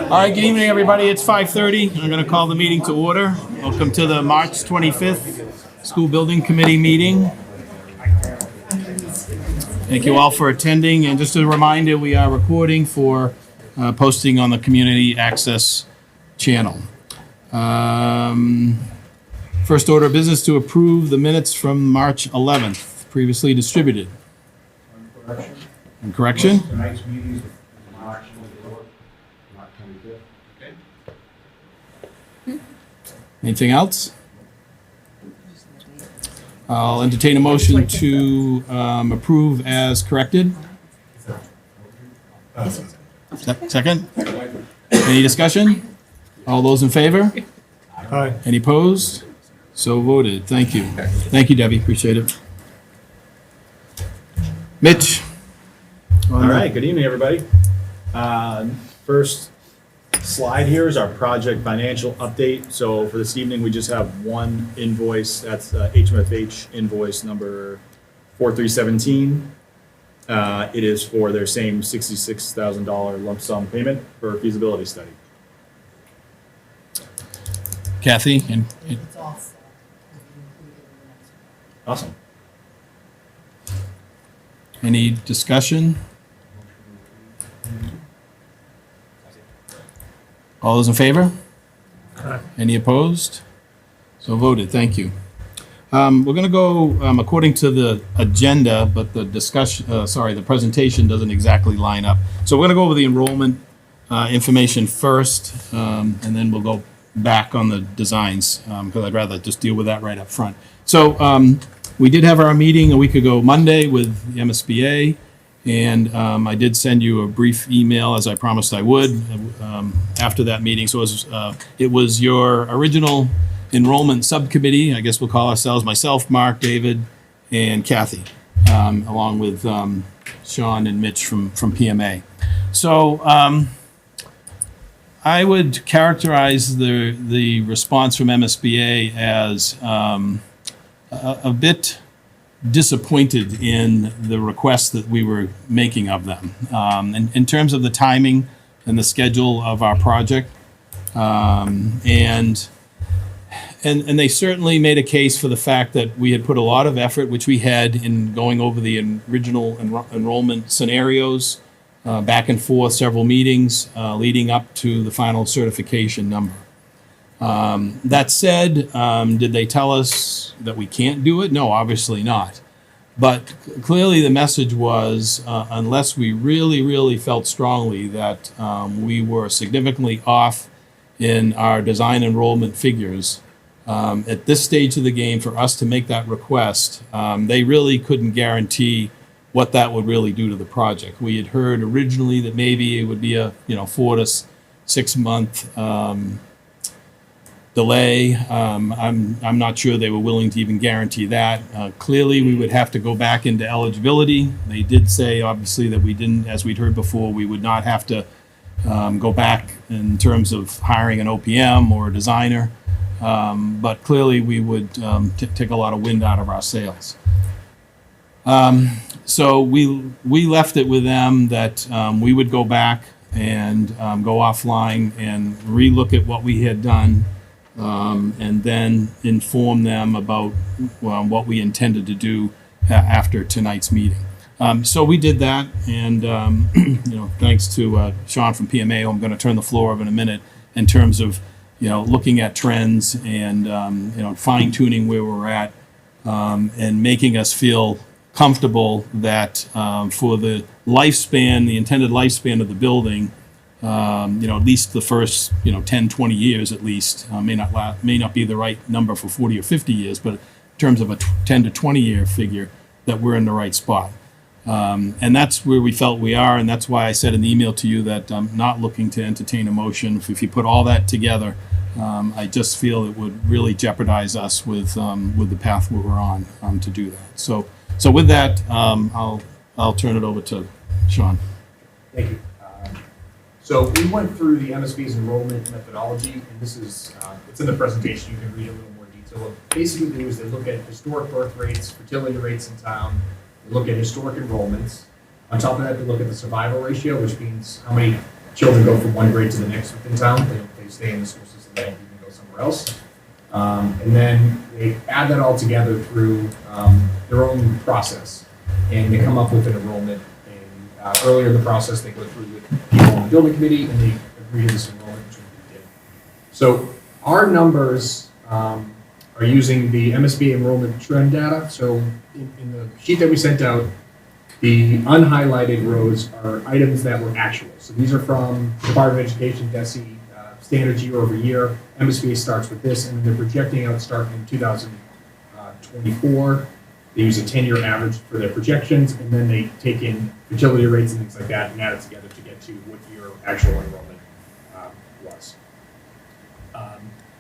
All right, good evening, everybody. It's 5:30. I'm going to call the meeting to order. Welcome to the March 25th School Building Committee meeting. Thank you all for attending. And just a reminder, we are recording for posting on the Community Access channel. First order of business to approve the minutes from March 11th, previously distributed. Correction? Tonight's meeting is March 24th, not 25th. Anything else? I'll entertain a motion to approve as corrected. Second? Any discussion? All those in favor? Aye. Any opposed? So voted. Thank you. Thank you, Debbie. Appreciate it. Mitch? All right, good evening, everybody. First slide here is our project financial update. So for this evening, we just have one invoice. That's HMFH invoice number 4317. It is for their same $66,000 lump sum payment for a feasibility study. Kathy? It's all set. Awesome. Any discussion? All those in favor? Any opposed? So voted. Thank you. We're going to go according to the agenda, but the the presentation doesn't exactly line up. So we're going to go over the enrollment information first, and then we'll go back on the designs because I'd rather just deal with that right up front. So we did have our meeting a week ago Monday with the MSBA. And I did send you a brief email, as I promised I would, after that meeting. So it was your original enrollment subcommittee, I guess we'll call ourselves, myself, Mark, David, and Kathy, along with Sean and Mitch from PMA. So I would characterize the response from MSBA as a bit disappointed in the requests that we were making of them. In terms of the timing and the schedule of our project, and they certainly made a case for the fact that we had put a lot of effort, which we had, in going over the original enrollment scenarios, back and forth, several meetings, leading up to the final certification number. That said, did they tell us that we can't do it? No, obviously not. But clearly the message was, unless we really, really felt strongly that we were significantly off in our design enrollment figures, at this stage of the game, for us to make that request, they really couldn't guarantee what that would really do to the project. We had heard originally that maybe it would be a 4 to 6 month delay. I'm not sure they were willing to even guarantee that. Clearly, we would have to go back into eligibility. They did say, obviously, that we didn't, as we'd heard before, we would not have to go back in terms of hiring an OPM or a designer. But clearly, we would take a lot of wind out of our sails. So we left it with them that we would go back and go offline and relook at what we had done. And then inform them about what we intended to do after tonight's meeting. So we did that, and thanks to Sean from PMA, who I'm going to turn the floor over in a minute, in terms of looking at trends and fine tuning where we're at, and making us feel comfortable that for the lifespan, the intended lifespan of the building. At least the first 10, 20 years at least, may not be the right number for 40 or 50 years, but in terms of a 10 to 20 year figure, that we're in the right spot. And that's where we felt we are, and that's why I said in the email to you that I'm not looking to entertain a motion. If you put all that together, I just feel it would really jeopardize us with the path we're on to do that. So with that, I'll turn it over to Sean. Thank you. So we went through the MSB's enrollment methodology, and this is, it's in the presentation, you can read a little more detail. What they basically do is they look at historic birth rates, fertility rates in town, they look at historic enrollments. On top of that, they look at the survival ratio, which means how many children go from one grade to the next within town. They stay in the school system, they don't even go somewhere else. And then they add that all together through their own process, and they come up with an enrollment. And earlier in the process, they go through with people on the building committee, and they agree to this enrollment, which we did. So our numbers are using the MSBA enrollment trend data. So in the sheet that we sent out, the unhighlighted rows are items that were actual. So these are from Department of Education, DESE, standards year over year. MSBA starts with this, and then they're projecting out starting in 2024. They use a 10-year average for their projections, and then they take in fertility rates and things like that and add it together to get to what your actual enrollment was.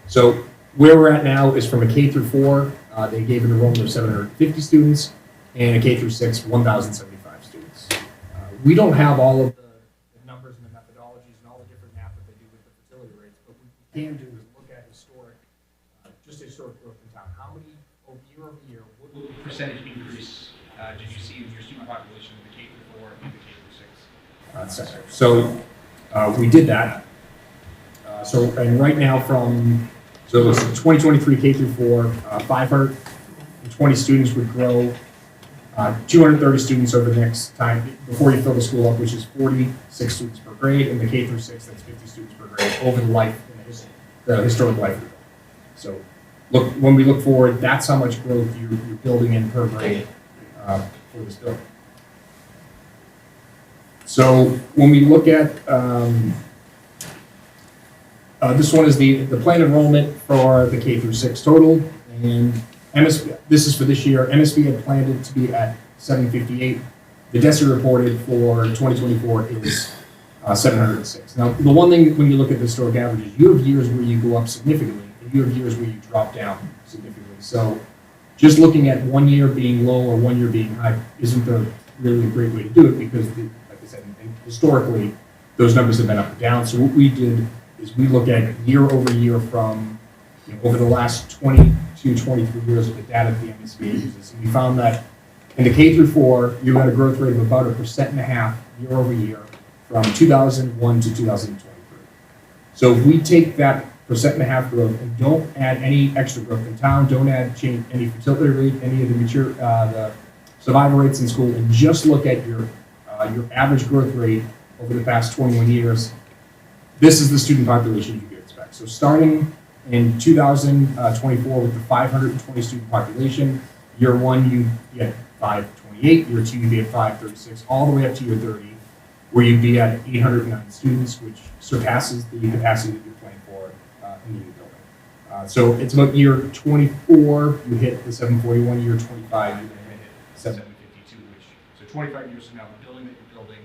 So where we're at now is from a K through 4, they gave an enrollment of 750 students, and a K through 6, 1,075 students. We don't have all of the numbers and the methodologies and all the different math that they do with the fertility rates, but what we can do is look at historic, just historic growth in town. How many year over year, what percentage increase did you see in your student population in the K through 4 and the K through 6 sector? So we did that. And right now so it's 2023 K through 4, 520 students would grow 230 students over the next time before you fill the school up, which is 46 students per grade, and the K through 6, that's 50 students per grade over the life in the historic life of the building. So when we look forward, that's how much growth you're building in per grade for this building. So when we look at this one is the planned enrollment for the K through 6 total, and this is for this year. MSB had planned it to be at 758. The DESE reported for 2024 is 706. Now, the one thing when you look at the historic averages, you have years where you go up significantly, and you have years where you drop down significantly. So just looking at one year being low or one year being high isn't really a great way to do it, because, like I said, historically, those numbers have been up and down. So what we did is we look at year over year from over the last 22, 23 years of the data that the MSBA uses. And we found that in the K through 4, you had a growth rate of about 1.5% year over year from 2001 to 2023. So if we take that 1.5% growth and don't add any extra growth in town, don't add any fertility rate, any of the the survival rates in school, and just look at your average growth rate over the past 21 years, this is the student population you could expect. So starting in 2024 with the 520 student population, year 1 you get 528, year 2 you'd be at 536, all the way up to year 30, where you'd be at 809 students, which surpasses the capacity that you're planning for in the new building. So it's about year 24, you hit the 741, year 25, you're going to hit 752, so 25 years from now, the building that you're building,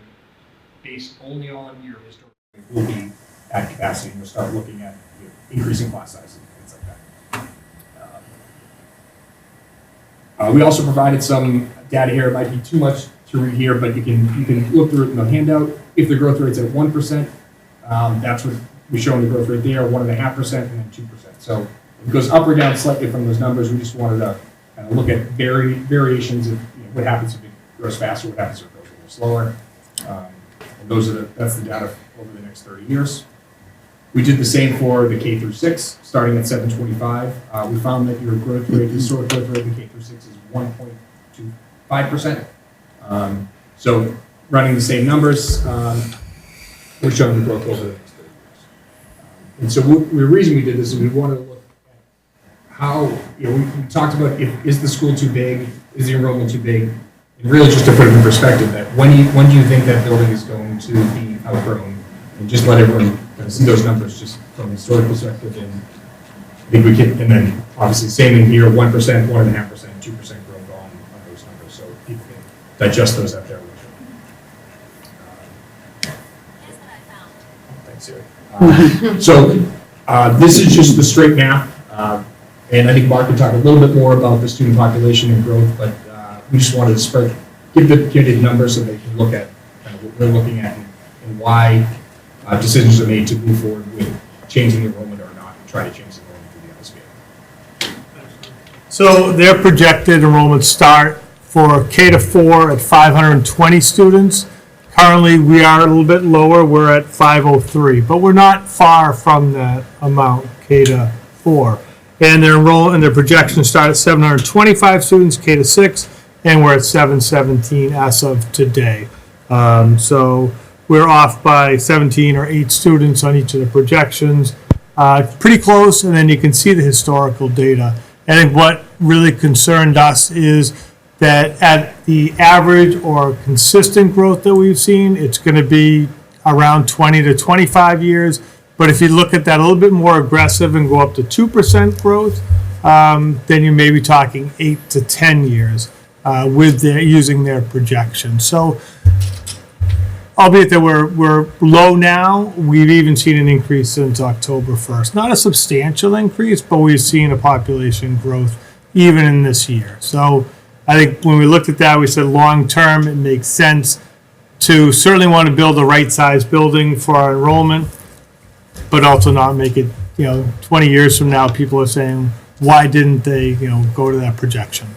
based only on your historical, will be at capacity, and you'll start looking at increasing class sizes and things like that. We also provided some data here. It might be too much to read here, but you can look through it in the handout. If the growth rate's at 1%, that's what we're showing the growth rate there, 1.5%, and then 2%. So it goes up or down slightly from those numbers. We just wanted to kind of look at variations of what happens if it grows faster, what happens if it grows a little slower. And that's the data over the next 30 years. We did the same for the K through 6, starting at 725. We found that your growth rate, historic growth rate in K through 6 is 1.25%. So running the same numbers, we're showing the growth over the next 30 years. And so the reason we did this is we wanted to look at how, we talked about is the school too big, is the enrollment too big, and really just to put it in perspective that when do you think that building is going to be outgrown, and just let everyone see those numbers just from a historical perspective. And I think we can, and then obviously same in here, 1%, 1.5%, 2% growth on those numbers, so people can digest those out there. Thanks, Siri. So this is just the straight math, and I think Mark can talk a little bit more about the student population and growth, but we just wanted to give the kids numbers so they can look at kind of what we're looking at and why decisions are made to move forward with changing the enrollment or not, and try to change the enrollment through the MSBA. So their projected enrollment start for K to 4 at 520 students, Currently, we are a little bit lower. We're at 503, but we're not far from that amount, K to 4. And their projections start at 725 students, K to 6, and we're at 717 as of today. So we're off by 17 or 8 students on each of the projections. Pretty close, and then you can see the historical data. I think what really concerned us is that at the average or consistent growth that we've seen, it's going to be around 20 to 25 years. But if you look at that a little bit more aggressive and go up to 2% growth, then you may be talking 8 to 10 years using their projection. So, albeit that we're low now, we've even seen an increase since October 1st. Not a substantial increase, but we've seen a population growth even in this year. So I think when we looked at that, we said long term, it makes sense to certainly want to build the right size building for our enrollment, but also not make it, 20 years from now, people are saying, why didn't they, go to that projection?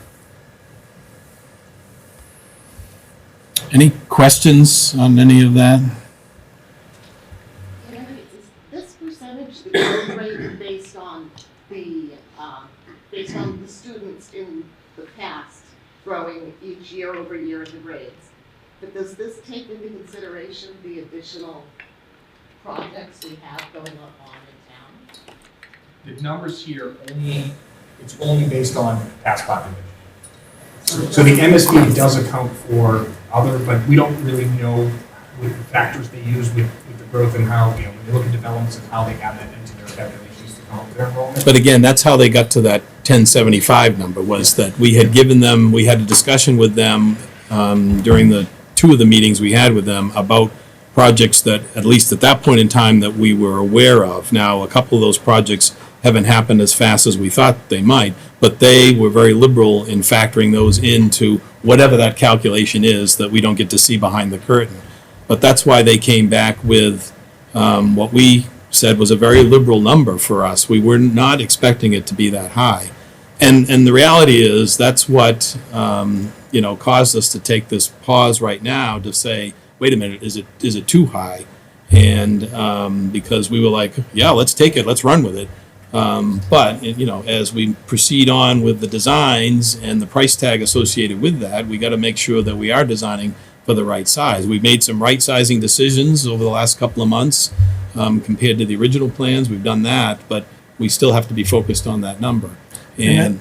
Any questions on any of that? Is this percentage the growth rate based on the students in the past growing each year over year in the grades? But does this take into consideration the additional projects we have going on in town? The numbers here it's only based on past population. So the MSBA does account for other, but we don't really know what the factors they use with the growth and how, when they look at developments and how they add that into their calculations to come up with their enrollment. But again, that's how they got to that 1075 number, was that we had a discussion with them during the 2 of the meetings we had with them about projects that, at least at that point in time, that we were aware of. Now, a couple of those projects haven't happened as fast as we thought they might, but they were very liberal in factoring those into whatever that calculation is that we don't get to see behind the curtain. But that's why they came back with what we said was a very liberal number for us. We were not expecting it to be that high. And the reality is that's what caused us to take this pause right now to say, wait a minute, is it too high? And because we were like, yeah, let's take it, let's run with it. But as we proceed on with the designs and the price tag associated with that, we got to make sure that we are designing for the right size. We've made some right sizing decisions over the last couple of months compared to the original plans. We've done that, but we still have to be focused on that number. And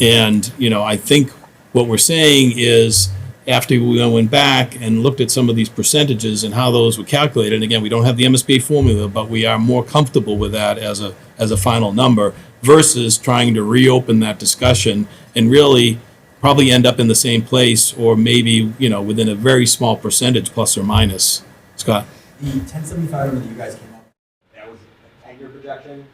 I think what we're saying is, after we went back and looked at some of these percentages and how those were calculated, and again, we don't have the MSBA formula, but we are more comfortable with that as a final number versus trying to reopen that discussion and really probably end up in the same place, or maybe, within a very small percentage, plus or minus. Scott? The 1075 number that you guys came up with, that was a 10-year projection,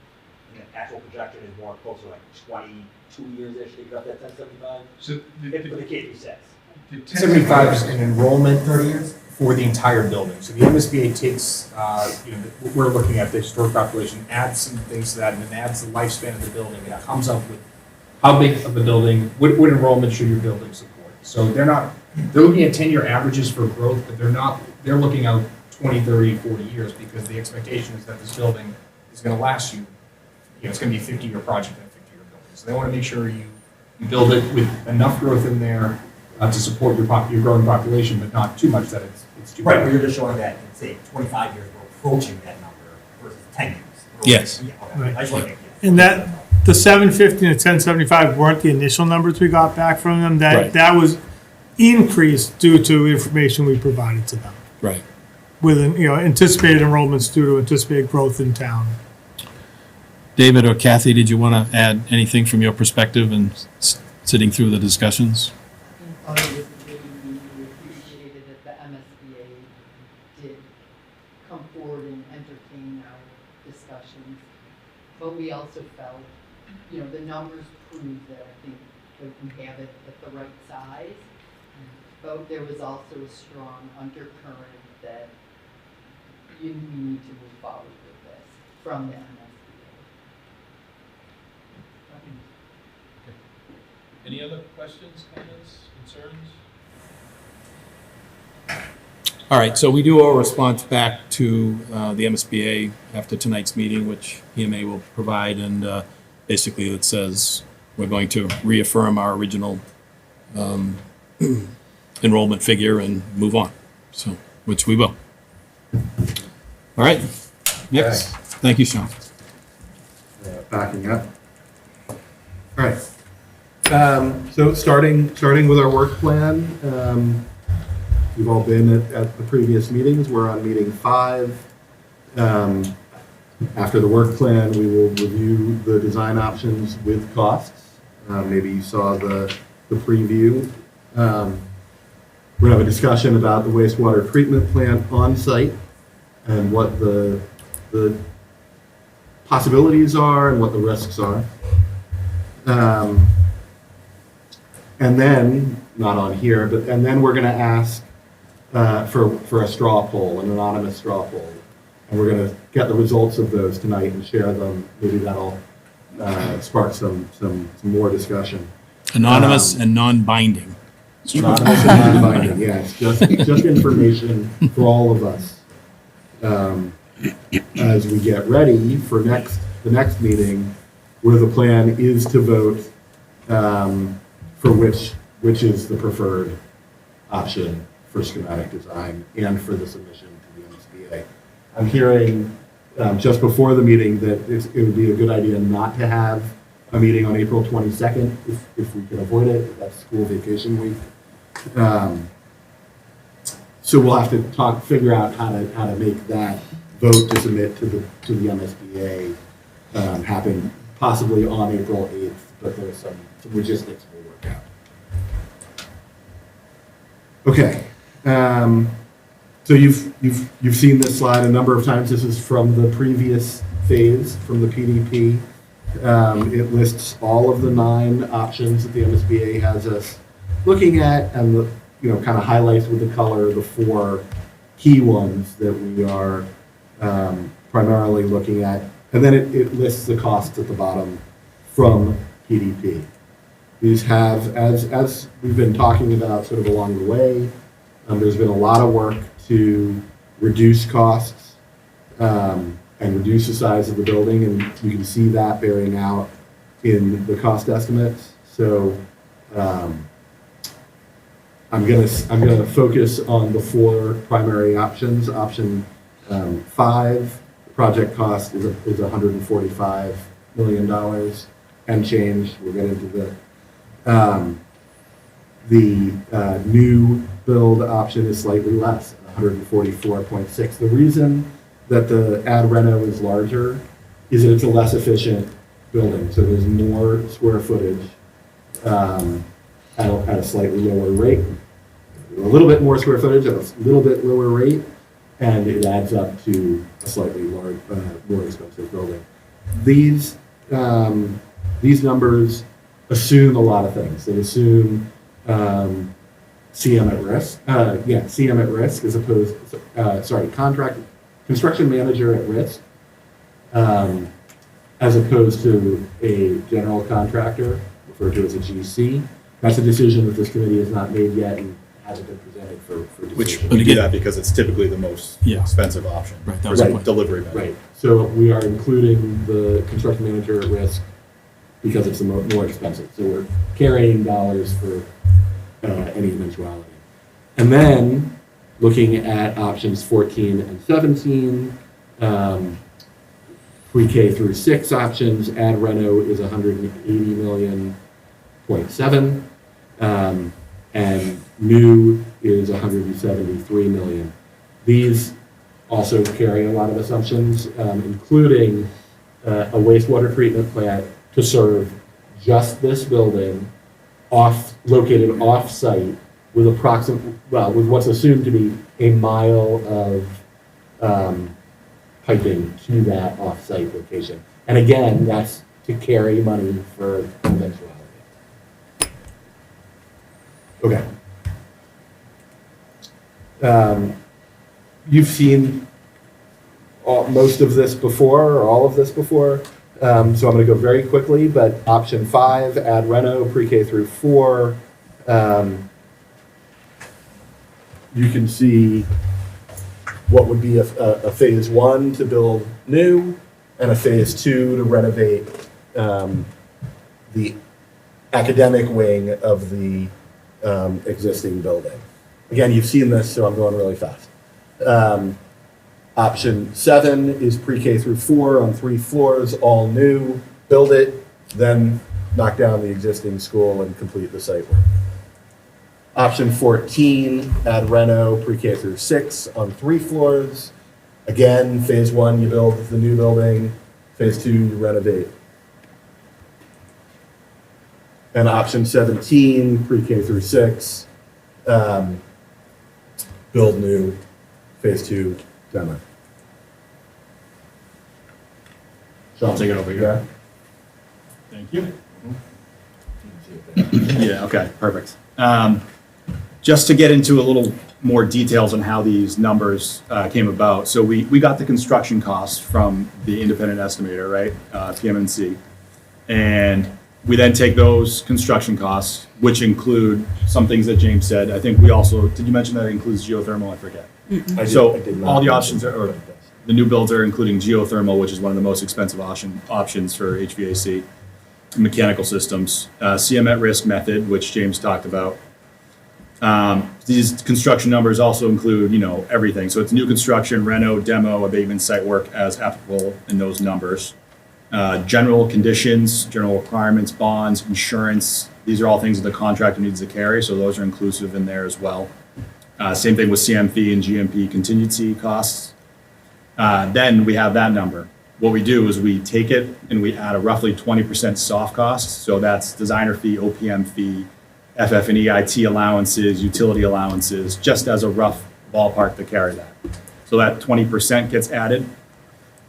and the actual projection is more closer, like 22 years-ish to get up that 1075. So For the K-6. the 1075 is an enrollment 30 years? for the entire building. So the MSBA takes, we're looking at the historic population, adds some things to that, and then adds the lifespan of the building, and comes up with how big of the building, what enrollment should your building support. So they're looking at 10-year averages for growth, but they're looking out 20, 30, 40 years, because the expectation is that this building is going to last you, it's going to be a 50-year project and a 50-year building. So they want to make sure you build it with enough growth in there to support your growing population, but not too much that it's too Right, big. but you're just showing that in, say, 25 years, we're approaching that number versus 10 years. Yes. Yeah, okay. Right. I just want to make And that, the 750 and the 1075 weren't the initial numbers we got back from them. Right. That was increased due to information we provided to them Right. with anticipated enrollments due to anticipated growth in town. David or Kathy, did you want to add anything from your perspective and sitting through the discussions? I thought it was really appreciated that the MSBA did come forward and entertain our discussions. But we also felt, the numbers prove that I think that we have it at the right size. But there was also a strong undercurrent that we need to move forward with this from the MSBA. Any other questions, comments, concerns? All right, so we do owe a response back to the MSBA after tonight's meeting, which EMA will provide, and basically it says we're going to reaffirm our original enrollment figure and move on, so, which we will. All right, next. Thank you, Sean. Backing up. All right. So starting with our work plan, you've all been at the previous meetings. We're on meeting 5. After the work plan, we will review the design options with costs. Maybe you saw the preview. We're gonna have a discussion about the wastewater treatment plant on site and what the possibilities are and what the risks are. And then, not on here, and then we're gonna ask for a straw poll, an anonymous straw poll. And we're gonna get the results of those tonight and share them. Maybe that'll spark some more discussion. Anonymous and non-binding. Anonymous and non-binding, yeah, it's just information for all of us. As we get ready for the next meeting, where the plan is to vote for which is the preferred option for schematic design and for the submission to the MSBA. I'm hearing just before the meeting that it would be a good idea not to have a meeting on April 22nd if we can avoid it. That's school vacation week. So we'll have to figure out how to make that vote to submit to the MSBA happen possibly on April 8th, but there's some logistics we'll work out. Okay. So you've seen this slide a number of times. This is from the previous phase, from the PDP. It lists all of the 9 options that the MSBA has us looking at, and kind of highlights with the color the 4 key ones that we are primarily looking at, and then it lists the costs at the bottom from PDP. These have, as we've been talking about sort of along the way, there's been a lot of work to reduce costs and reduce the size of the building, and you can see that bearing out in the cost estimates. So I'm gonna focus on the 4 primary options. Option 5, the project cost is $145 million and change. We'll get into the new build option is slightly less, 144.6. The reason that the ad reno is larger is that it's a less efficient building, so there's more square footage at a slightly lower rate, a little bit more square footage at a little bit lower rate, and it adds up to a slightly more expensive building. These numbers assume a lot of things. They assume CM at risk. CM at risk as opposed, construction manager at risk, as opposed to a general contractor, referred to as a GC. That's a decision that this committee has not made yet and hasn't been presented for decision. Which we do that because it's typically the most Yeah. expensive option. Right, that was the point. Delivery method. Right. So we are including the construction manager at risk because it's the more expensive. So we're carrying dollars for any eventuality. And then looking at options 14 and 17, pre-K through 6 options, ad reno is 180 million, 0.7, and new is 173 million. These also carry a lot of assumptions, including a wastewater treatment plant to serve just this building, located off-site with with what's assumed to be a mile of piping to that off-site location. And again, that's to carry money for eventuality. Okay. You've seen most of this before, or all of this before, so I'm going to go very quickly, but option 5, ad reno, pre-K through 4, you can see what would be a phase one to build new and a phase two to renovate the academic wing of the existing building. Again, you've seen this, so I'm going really fast. Option 7 is pre-K through 4 on 3 floors, all new, build it, then knock down the existing school and complete the site work. Option 14, add reno pre-K through 6 on 3 floors. Again, phase 1, you build the new building, phase 2, you renovate. And option 17, pre-K through 6, build new, phase 2, demo. I'll take it over here. Thank you. Yeah, okay, perfect. Just to get into a little more details on how these numbers came about. So we got the construction costs from the independent estimator, right, PMNC. And we then take those construction costs, which include some things that James said. I think we also, did you mention that it includes geothermal? I forget. I So did not all the mention options that, are, but it does. the new builds are including geothermal, which is one of the most expensive options for HVAC, mechanical systems, CM at risk method, which James talked about. These construction numbers also include, everything. So it's new construction, reno, demo, abatement, site work as applicable in those numbers. General conditions, general requirements, bonds, insurance. These are all things that the contractor needs to carry, so those are inclusive in there as well. Same thing with CMP and GMP contingency costs. Then we have that number. What we do is we take it and we add a roughly 20% soft cost. So that's designer fee, OPM fee, FF&E, IT allowances, utility allowances, just as a rough ballpark to carry that. So that 20% gets added.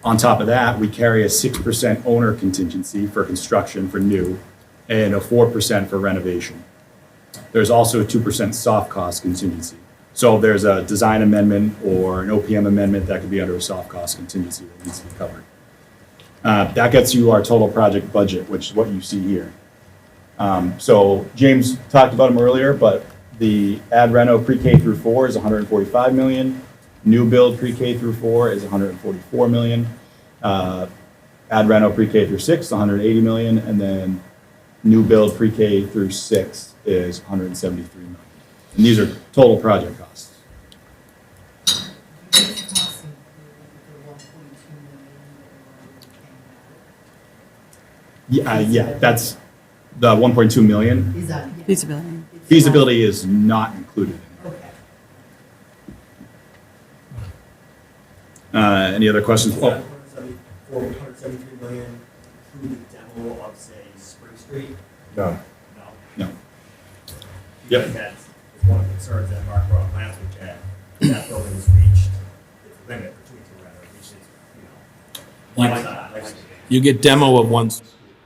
On top of that, we carry a 6% owner contingency for construction for new and a 4% for renovation. There's also a 2% soft cost contingency. So if there's a design amendment or an OPM amendment, that could be under a soft cost contingency that needs to be covered. That gets you our total project budget, which is what you see here. So James talked about them earlier, but the ad reno pre-K through 4 is 145 million. New build pre-K through 4 is 144 million. Ad reno pre-K through 6 is 180 million, and then new build pre-K through 6 is 173 million. And these are total project costs. Yeah, that's the 1.2 million. Is that? Feasibility. Feasibility is not included in Okay. there. Any other questions? Does that 173 million include the demo of, say, Spring Street? No. No. No. Because Yep. that's one of the concerns that Mark brought up last week, that building has reached its limit between two renters, which is, like that. You get demo of one.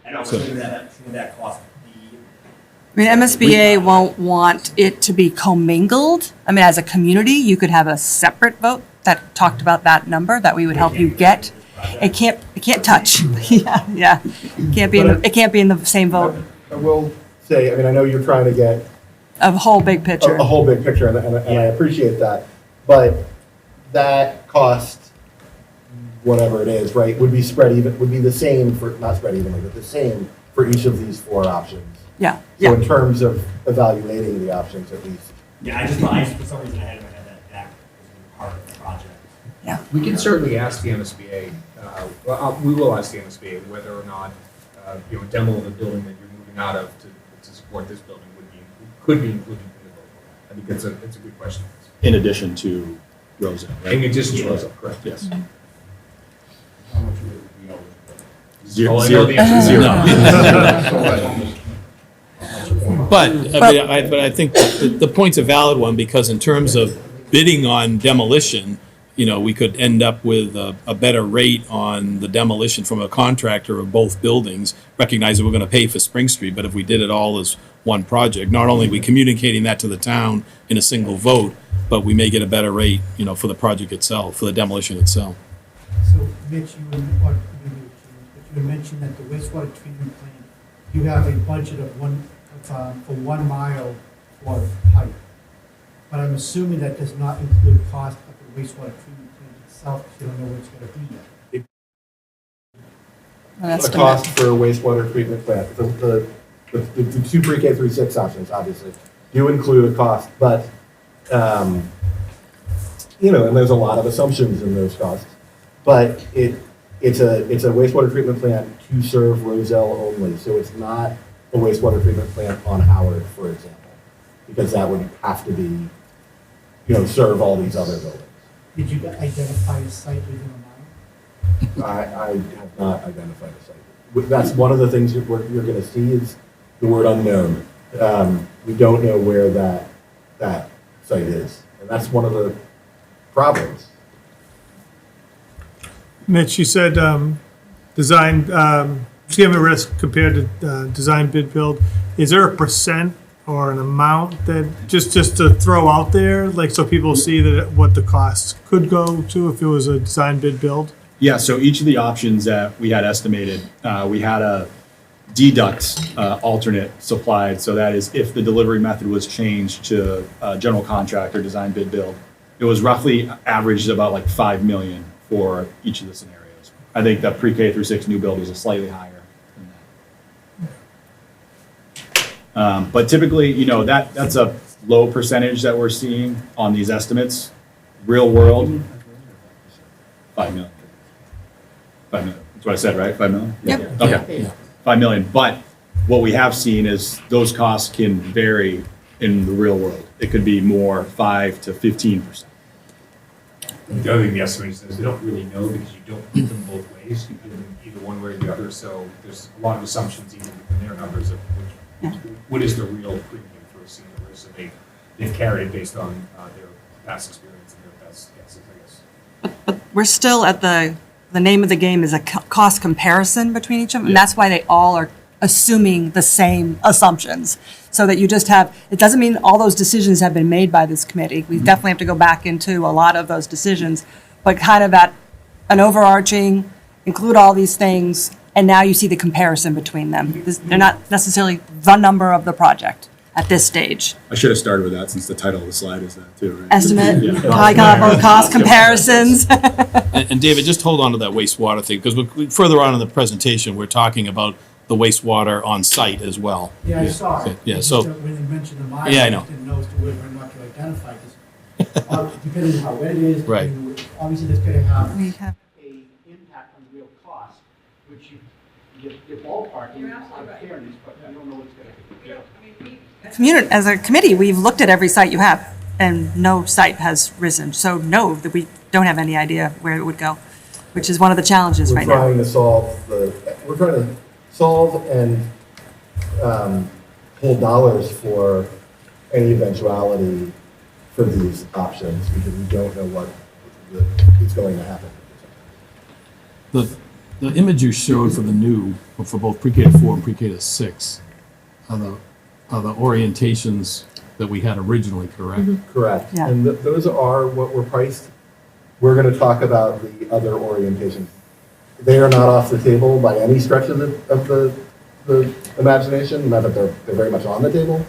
And I'm assuming that cost be, I mean, MSBA won't want it to be commingled. I mean, as a community, you could have a separate vote that talked about that number that we would help you get. It can't touch. Yeah. It can't be in the same vote. I will say, I know you're trying to get A whole big picture. a whole big picture, and I appreciate that, but that cost, whatever it is, right, would be the same for, not spread evenly, but the same for each of these 4 options. Yeah. So in terms of evaluating the options, at least. yeah, I just, for some reason, I had in my head that was part of the project. We can certainly ask the MSBA, we will ask the MSBA whether or not, demo of the building that you're moving out of to support this building could be included in the vote. I think it's a good question. In addition to Rosa, right? In addition to Rosa, correct? Yes. How much would it be over? Zero. Oh, I know the answer is Zero. But I think the point's a valid one, because in terms of bidding on demolition, we could end up with a better rate on the demolition from a contractor of both buildings, recognizing we're going to pay for Spring Street. But if we did it all as one project, not only are we communicating that to the town in a single vote, but we may get a better rate, for the project itself, for the demolition itself. So Mitch, you mentioned that the wastewater treatment plant, you have a budget of for 1 mile for pipe. But I'm assuming that does not include cost of the the wastewater treatment plant itself, because you don't know what it's gonna be yet. An The estimate. cost for a wastewater treatment plant, the two pre-K through 6 options, obviously, do include a cost, but, you know, and there's a lot of assumptions in those costs. But it's a wastewater treatment plant to serve Roselle only, so it's not a wastewater treatment plant on Howard, for example, because that would have to be, you know, serve all these other buildings. Did you identify a site within a mile? I have not identified a site. That's one of the things you're going to see is the word unknown. We don't know where that site is, and that's one of the problems. Mitch, you said design, scheme of risk compared to design bid build. Is there a percent or an amount that, just to throw out there, like so people see that what the costs could go to if it was a design bid build? Yeah, so each of the options that we had estimated, we had a deduct alternate supplied. So that is if the delivery method was changed to general contractor, design bid build. It was roughly averaged about like 5 million for each of the scenarios. I think the pre-K through 6 new build was a slightly higher than that. But typically, you know, that's a low percentage that we're seeing on these estimates. Real world, 5 million. 5 million. That's what I said, right? 5 million? Yep. Okay. 5 million. But what we have seen is those costs can vary in the real world. It could be more 5 to 15%. The other thing the estimator says, they don't really know because you don't give them both ways. You give them either one way or the other. So there's a lot of assumptions even within their numbers of what is the real premium for a senior risk. So they've carried it based on their past experience and their best guesses, I guess. We're still at the name of the game is a cost comparison between each of them. And that's why they all are assuming the same assumptions. So that you just have, it doesn't mean all those decisions have been made by this committee. We definitely have to go back into a lot of those decisions, but kind of at an overarching, include all these things, and now you see the comparison between them. They're not necessarily the number of the project at this stage. I should have started with that since the title of the slide is that too, right? Estimate, Yeah. high cost comparisons. And David, just hold on to that wastewater thing, because further on in the presentation, we're talking about the wastewater on site as well. Yeah, I saw it. Yeah, It's so- just that when they mentioned the mile, Yeah, I I know. just didn't know as to whether or not to identify this. Depending on how wet it is. Right. Obviously, that's gonna have We have a impact on real cost, which you're ballparking out of fairness, but you don't know what it's gonna be. community, as a committee, we've looked at every site you have, and no site has risen. So no, that we don't have any idea where it would go, which is one of the challenges right now. We're trying to solve and hold dollars for any eventuality for these options because we don't know what is going to happen. The image you showed for the new, for both pre-K to 4 and pre-K to 6, are the orientations that we had originally, correct? Correct. Yeah. And those are what were priced. We're going to talk about the other orientations. They are not off the table by any stretch of the imagination, not that they're very much on the table.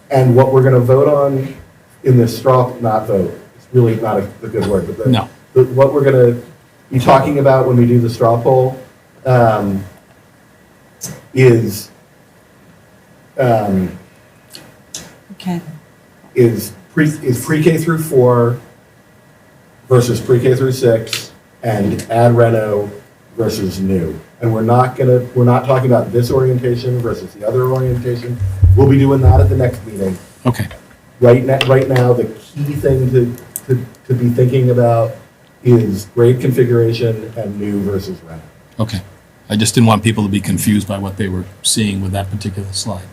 And what we're going to vote on in this not vote, it's really not a good word, but No. What we're going to be talking about when we do the straw poll is Okay. is pre-K through 4 versus pre-K through 6 and add reno versus new. And we're not talking about this orientation versus the other orientation. We'll be doing that at the next meeting. Okay. Right now, the key thing to be thinking about is grade configuration and new versus reno. Okay. I just didn't want people to be confused by what they were seeing with that particular slide.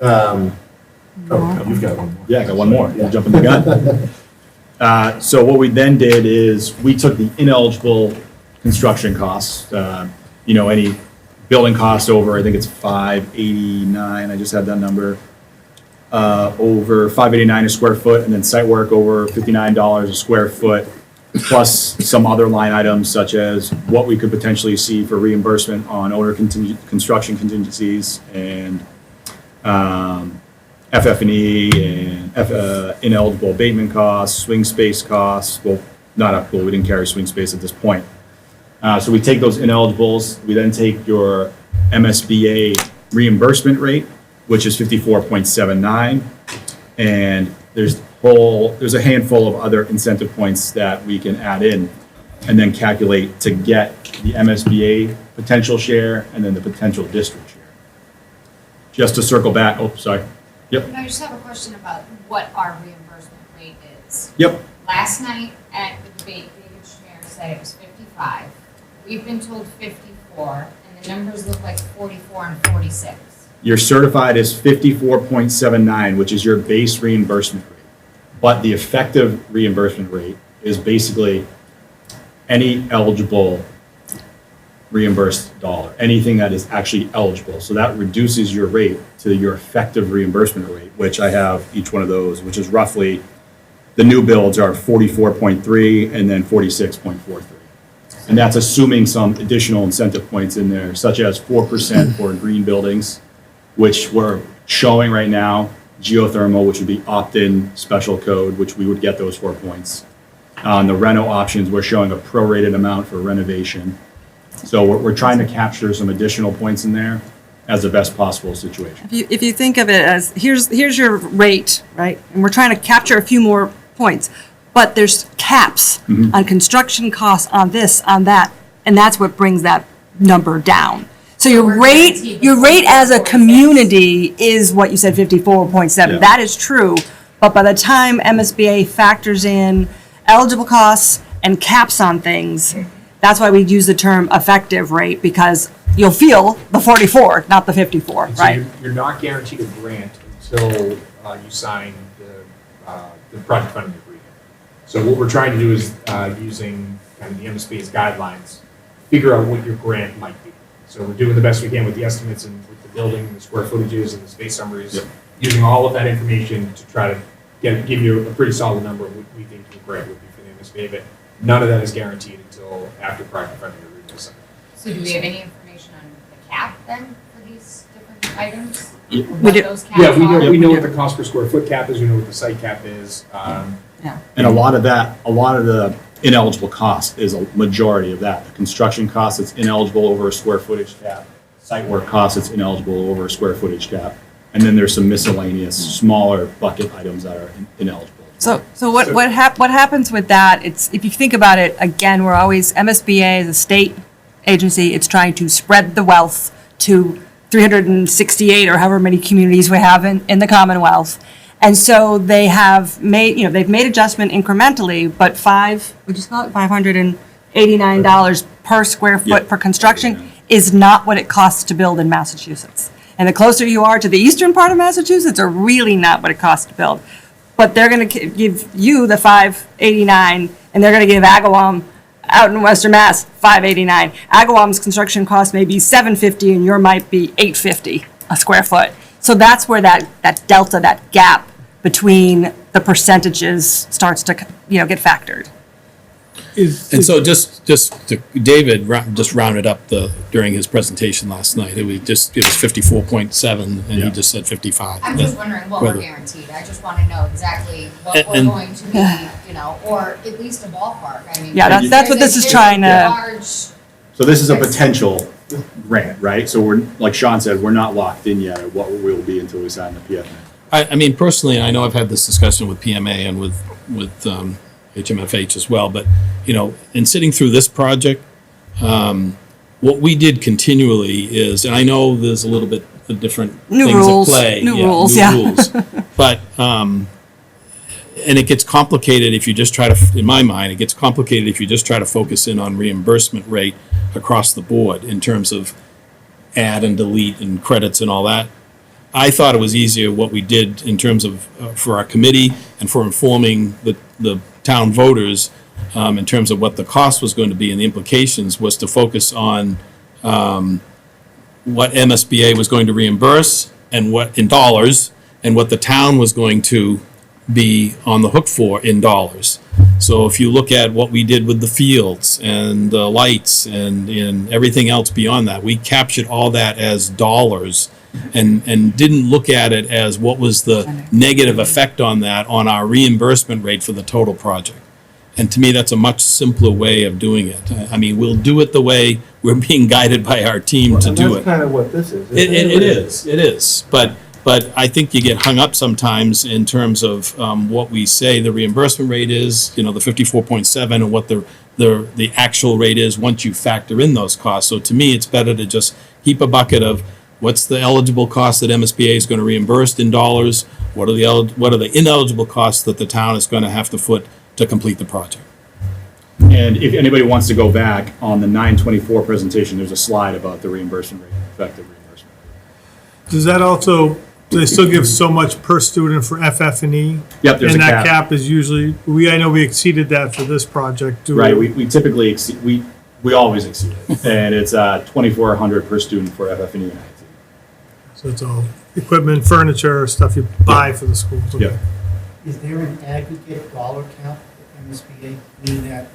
You've got one more. Yeah, I got one more. Yeah. Jumping the gun. So what we then did is we took the ineligible construction costs, any building costs over, I think it's 589, I just had that number, over 589 a square foot, and then site work over $59 a square foot, plus some other line items such as what we could potentially see for reimbursement on owner construction contingencies and FF&E and ineligible abatement costs, swing space costs. Well, not applicable, we didn't carry swing space at this point. So we take those ineligibles, we then take your MSBA reimbursement rate, which is 54.79. And there's a handful of other incentive points that we can add in and then calculate to get the MSBA potential share and then the potential district share. Just to circle back, oh, sorry. Yep, I just have a question about what our reimbursement rate is. yep. Last night at the debate, the engineer said it was 55. We've been told 54, and the numbers look like 44 and 46. You're certified as 54.79, which is your base reimbursement rate. But the effective reimbursement rate is basically any eligible reimbursed dollar, anything that is actually eligible. So that reduces your rate to your effective reimbursement rate, which I have each one of those, which is roughly, the new builds are 44.3 and then 46.43. And that's assuming some additional incentive points in there, such as 4% for green buildings, which we're showing right now, geothermal, which would be opt-in special code, which we would get those 4 points. On the reno options, we're showing a prorated amount for renovation. So we're trying to capture some additional points in there as the best possible situation. If you think of it as, here's your rate, right? And we're trying to capture a few more points, but there's caps on construction costs, on this, on that, and that's what brings that number down. So we're guaranteed your rate as a 46. community is what you said, 54.7. Yeah. That is true, but by the time MSBA factors in eligible costs and caps on things, that's why we use the term effective rate, because you'll feel the 44, not the 54, And so right? you're not guaranteed a grant until you sign the project funding agreement. So what we're trying to do is, using kind of the MSBA's guidelines, figure out what your grant might be. So we're doing the best we can with the estimates and with the building, the square footages and the space summaries, Yep. using all of that information to try to give you a pretty solid number of what we think your grant would be for the MSBA, but none of that is guaranteed until after project funding agreement is signed. So do we have any information on the cap then for these different items? Yeah. What do. those caps Yeah, are? we know what the cost per square foot cap is, we know what the site cap is. And a lot of the ineligible cost is a majority of that. The construction cost is ineligible over a square footage cap. Site work cost is ineligible over a square footage cap. And then there's some miscellaneous, smaller bucket items that are ineligible. So what happens with that, it's, if you think about it, again, we're always, MSBA is a state agency, it's trying to spread the wealth to 368 or however many communities we have in the Commonwealth. And so they have made, they've made adjustment incrementally, but $589 per square foot Yeah. per construction is not what it costs to build in Massachusetts. And the closer you are to the eastern part of Massachusetts, are really not what it costs to build. But they're gonna give you the $589, and they're gonna give Agawam out in Western Mass $589. Agawam's construction cost may be $750, and your might be $850 a square foot. So that's where that delta, that gap between the percentages starts to, get factored. And so just David just rounded up during his presentation last night. It was 54.7, and he Yeah. just said 55. I'm just wondering what we're Whether- guaranteed. I just want to know exactly what we're And- going to be, or at least a ballpark. I mean, Yeah, that's what this is there's a trying to- large- So this is a potential grant, right? So we're, like Sean said, we're not locked in yet at what we'll be until we sign the PFA. I mean, personally, I know I've had this discussion with PMA and with HMFH as well, but, in sitting through this project, what we did continually is, and I know there's a little bit of different New things rules, at play. new rules, yeah. rules. But, and it gets complicated if you just try to, in my mind, it gets complicated if you just try to focus in on reimbursement rate across the board in terms of add and delete and credits and all that. I thought it was easier what we did in terms of, for our committee and for informing the town voters in terms of what the cost was going to be and the implications, was to focus on what MSBA was going to reimburse and what, in dollars, and what the town was going to be on the hook for in dollars. So if you look at what we did with the fields and the lights and everything else beyond that, we captured all that as dollars and didn't look at it as what was the negative effect on that on our reimbursement rate for the total project. And to me, that's a much simpler way of doing it. I mean, we'll do it the way we're being guided by our team to do it. That's kind of what this is. It is. But I think you get hung up sometimes in terms of what we say the reimbursement rate is, the 54.7, and what the actual rate is once you factor in those costs. So to me, it's better to just keep a bucket of what's the eligible cost that MSBA is going to reimburse in dollars, what are the ineligible costs that the town is going to have to foot to complete the project. And if anybody wants to go back on the 924 presentation, there's a slide about the reimbursement rate, effective reimbursement. Does that also, do they still give so much per student for FF&E? Yep, there's a And that cap. cap is usually, I know we exceeded that for this project. Do Right, we typically exceed, we always exceed it. And it's 2,400 per student for FF&E and IT. So it's all equipment, furniture, stuff you buy for the schools. Okay. Yeah. Is there an aggregate dollar count for MSBA, meaning that,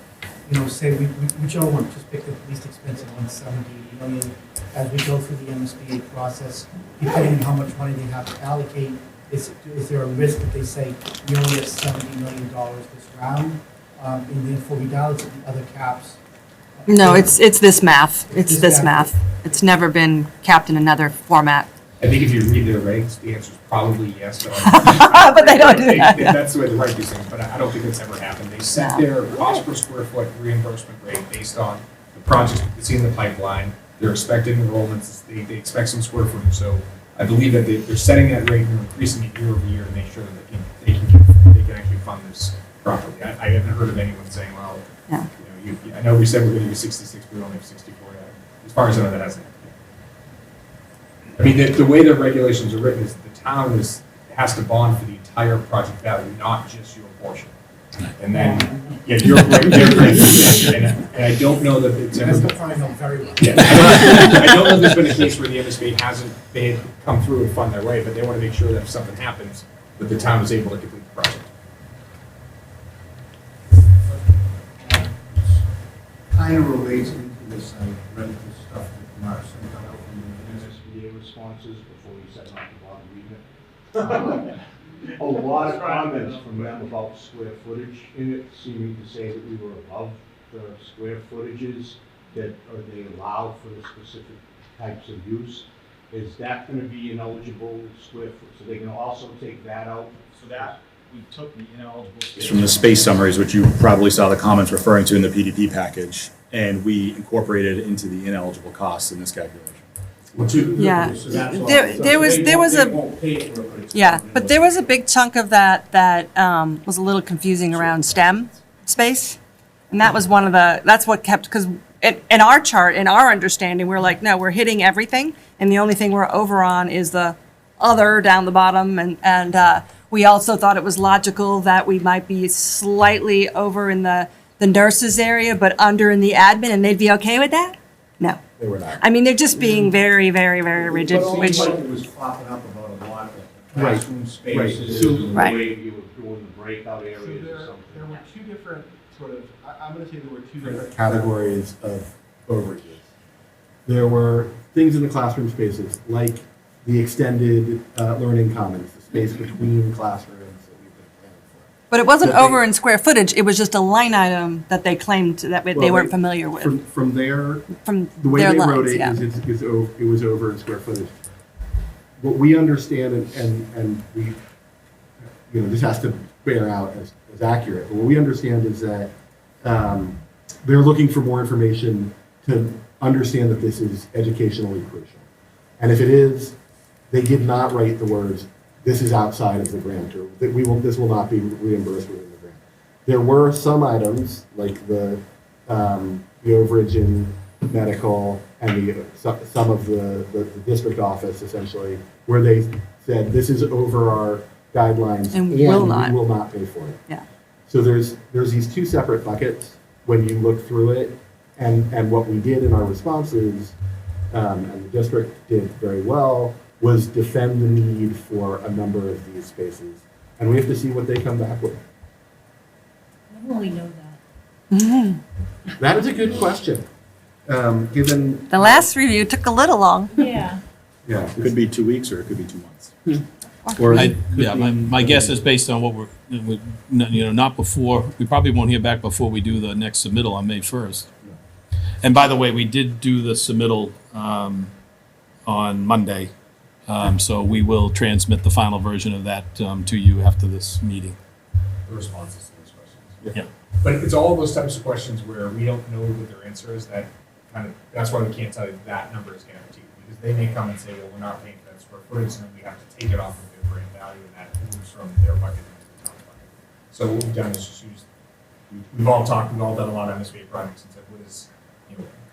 say whichever one, just pick the least expensive one, 70 million, as we go through the MSBA process, depending on how much money they have to allocate, is there a risk that they say, we only have $70 million this round, and therefore we dial it to the other caps? No, it's this math. It's this math. It's never been capped in another format. I think if you read their regs, the answer is probably yes. But they don't do that. That's the way the right do things, but I don't think it's ever happened. They set their cost per square foot reimbursement rate based on the projects that's in the pipeline. They're expecting enrollments, they expect some square footage. So I believe that they're setting that rate and they're increasing it year over year to make sure that they can actually fund this properly. I haven't heard of anyone saying, well, Yeah. I know we said we're going to do 66, but we only have 64 yet. As far as I know, that hasn't happened. I mean, the way the regulations are written is the town has to bond for the entire project value, not just your portion. And then, your portion, and I don't know that it's ever. That's the part I know very well. Yeah, I don't know if there's been a case where the MSBA they had come through and fund their way, but they want to make sure that if something happens, that the town is able to complete the project. Kind of relates into this, I read this stuff that Mark sent out from the NSBA responses before he said not to bother reading it. A lot of comments from them about square footage in it, seeming to say that we were above the square footages that they allow for the specific types of use. Is that going to be ineligible square foot, so they can also take that out? So that, we took the ineligible space from the space summaries, which you probably saw the comments referring to in the PDP package, and we incorporated it into the ineligible costs in this calculation. Yeah. So that's all. There was They won't pay for it, but it's Yeah, coming but in. there was a big chunk of that was a little confusing around STEM space. And that was that's what kept, because in our chart, in our understanding, we're like, no, we're hitting everything. And the only thing we're over on is the other down the bottom. And we also thought it was logical that we might be slightly over in the nurses area, but under in the admin, and they'd be okay with that? No. They were not. I mean, they're just being very, very, very rigid, But which, like it was popping up about a lot of Right, classroom spaces, So- and the Right. way you were doing the breakout So areas or there something. were two different sort of, I'm gonna say there were two different. Categories of overages. There were things in the classroom spaces, like the extended learning commons, the space between classrooms that we've been planning for. but it wasn't That they- over in square footage, it was just a line item that they claimed that they Well, weren't familiar with, From their, from the way their they wrote lines, it yeah. it was over in square footage. What we understand, and we, this has to bear out as accurate, but what we understand is that they're looking for more information to understand that this is educationally crucial. And if it is, they did not write the words, this is outside of the grant, or that this will not be reimbursed within the grant. There were some items, like the overage in medical and some of the district office, essentially, where they said, this is over our guidelines And and will not. we will not pay for it. Yeah. So there's these two separate buckets when you look through it, and what we did in our responses, and the district did very well, was defend the need for a number of these spaces. And we have to see what they come back with. When will we know that? That is a good question, given. The last review took a little long. Yeah. Yeah. Could be 2 weeks or it could be 2 months. Or Yeah, my guess is based on what not before, we probably won't hear back before we do the next submittal on May 1st. And by the way, we did do the submittal on Monday, so we will transmit the final version of that to you after this meeting. The responses to those questions. Yeah. But it's all those types of questions where we don't know what their answer is, that kind of, that's why we can't tell you that number is guaranteed. Because they may come and say, well, we're not paying for that square footage, and then we have to take it off of their brand value, and that moves from their bucket into the town bucket. So what we've done is just use, we've all talked, we've all done a lot of MSBA projects, and said, what is,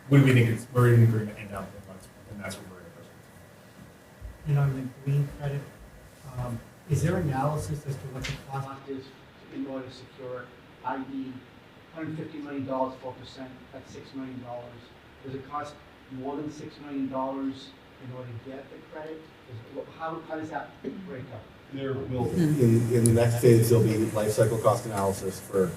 what do we think it's, where are we going to end up, and that's what we're going to present. And on the green credit, is there analysis as to what the cost is in order to secure, i.e., $150 million, 4%, that's $6 million. Does it cost more than $6 million in order to get the credit? How does that break up? there will, in the next phase, there'll be life cycle cost analysis for,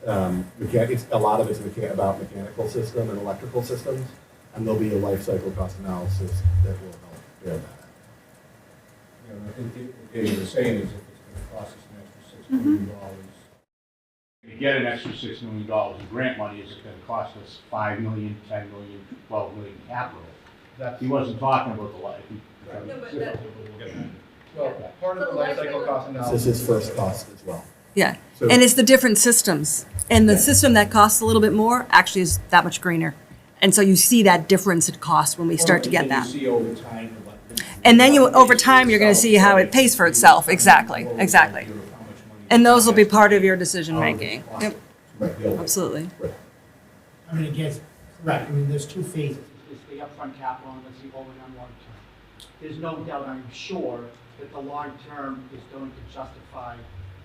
a lot of it's about mechanical system and electrical systems, and there'll be a life cycle cost analysis that will help bear that out. I think what you were saying is if it's gonna cost us an extra $6 million, to get an extra $6 million in grant money, is it gonna cost us $5 million, $10 million, $12 million capital? He wasn't talking about the life. Well, part of the life cycle cost This analysis. is first cost as well. Yeah, So- and it's the different systems. And the system that costs a little bit more actually is that much greener. And so you see that difference in cost when we start to get that. You see over time. And then over time, you're going to see how it pays for itself. Exactly, exactly. And those will be part of your decision making. Yep, absolutely. I mean, again, it's correct, I mean, there's two phases, there's the upfront capital and there's the over and long term. There's no doubt, I'm sure, that the long term is going to justify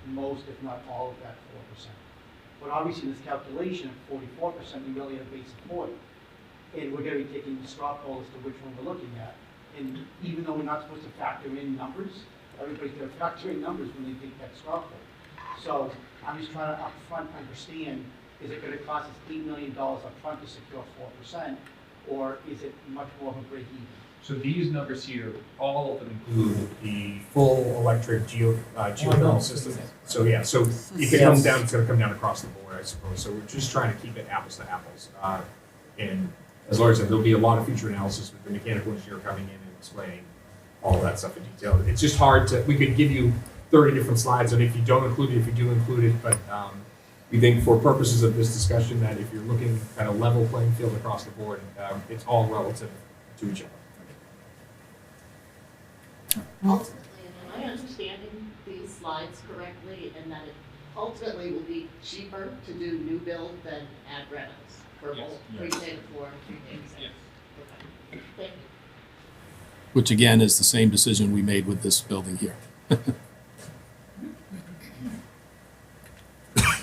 most, if not all, of that 4%. But obviously, this calculation of 44%, we really have base support. And we're gonna be taking the straw poll as to which one we're looking at. And even though we're not supposed to factor in numbers, everybody's gonna factor in numbers when they take that straw poll. So I'm just trying to upfront understand, is it gonna cost us $8 million upfront to secure 4%? Or is it much more of a break even? So these numbers here, all of them include the full electric geothermal system. So yeah, so if it comes down, it's gonna come down across the board, I suppose. So we're just trying to keep it apples to apples. And as Laura said, there'll be a lot of future analysis with the mechanical engineer coming in and explaining all of that stuff in detail. It's just hard to, we could give you 30 different slides on if you don't include it, if you do include it, but we think for purposes of this discussion that if you're looking at a level playing field across the board, it's all relative to each other. Ultimately, and am I understanding these slides correctly, and that it ultimately will be cheaper to do new build than add renos for both pre-K to 4 and pre-K to 6? Okay, thank you. Which again is the same decision we made with this building here.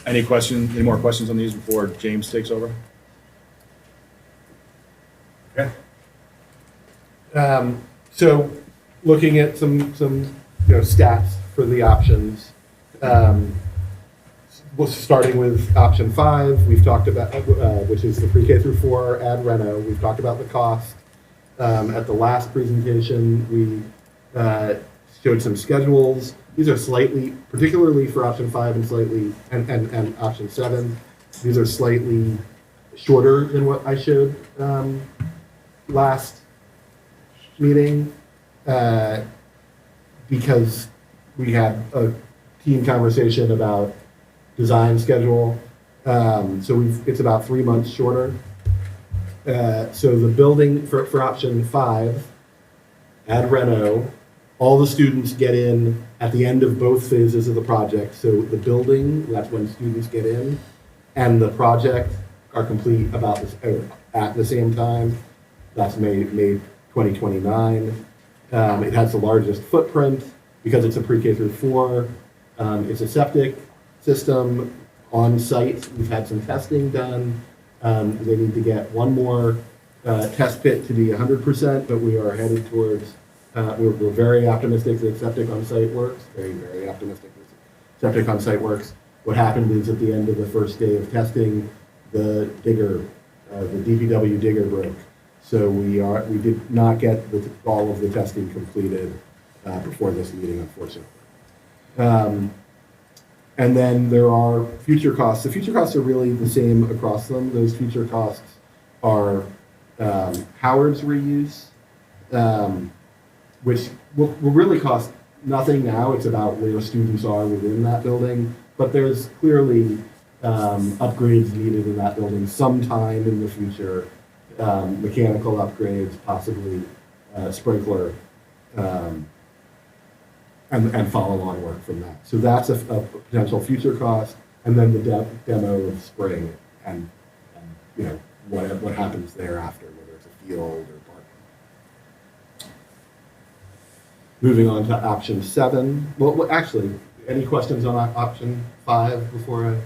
Any more questions on these before James takes over? Okay. So looking at some stats for the options, starting with option 5, we've talked about, which is the pre-K through 4 add reno. We've talked about the cost. At the last presentation, we showed some schedules. These are slightly, particularly for option 5 and option 7, these are slightly shorter than what I showed last meeting, because we had a team conversation about design schedule. So it's about 3 months shorter. So the building for option 5, add reno, all the students get in at the end of both phases of the project. So the building, that's when students get in, and the project are complete at the same time. That's May 2029. It has the largest footprint because it's a pre-K through 4. It's a septic system on site. We've had some testing done. They need to get one more test pit to be 100%, but we are headed towards, we're very optimistic that septic on site works, very, very optimistic that septic on site works. What happened is at the end of the first day of testing, the DPW digger broke. So we did not get all of the testing completed before this meeting, unfortunately. And then there are future costs. The future costs are really the same across them. Those future costs are Howard's reuse, which will really cost nothing now. It's about where students are within that building. But there's clearly upgrades needed in that building sometime in the future. Mechanical upgrades, possibly sprinkler, and follow-on work from that. So that's a potential future cost, and then the demo of spring and you know what happens thereafter, whether it's a field or parking. Moving on to option 7. Well, actually, any questions on option 5 before I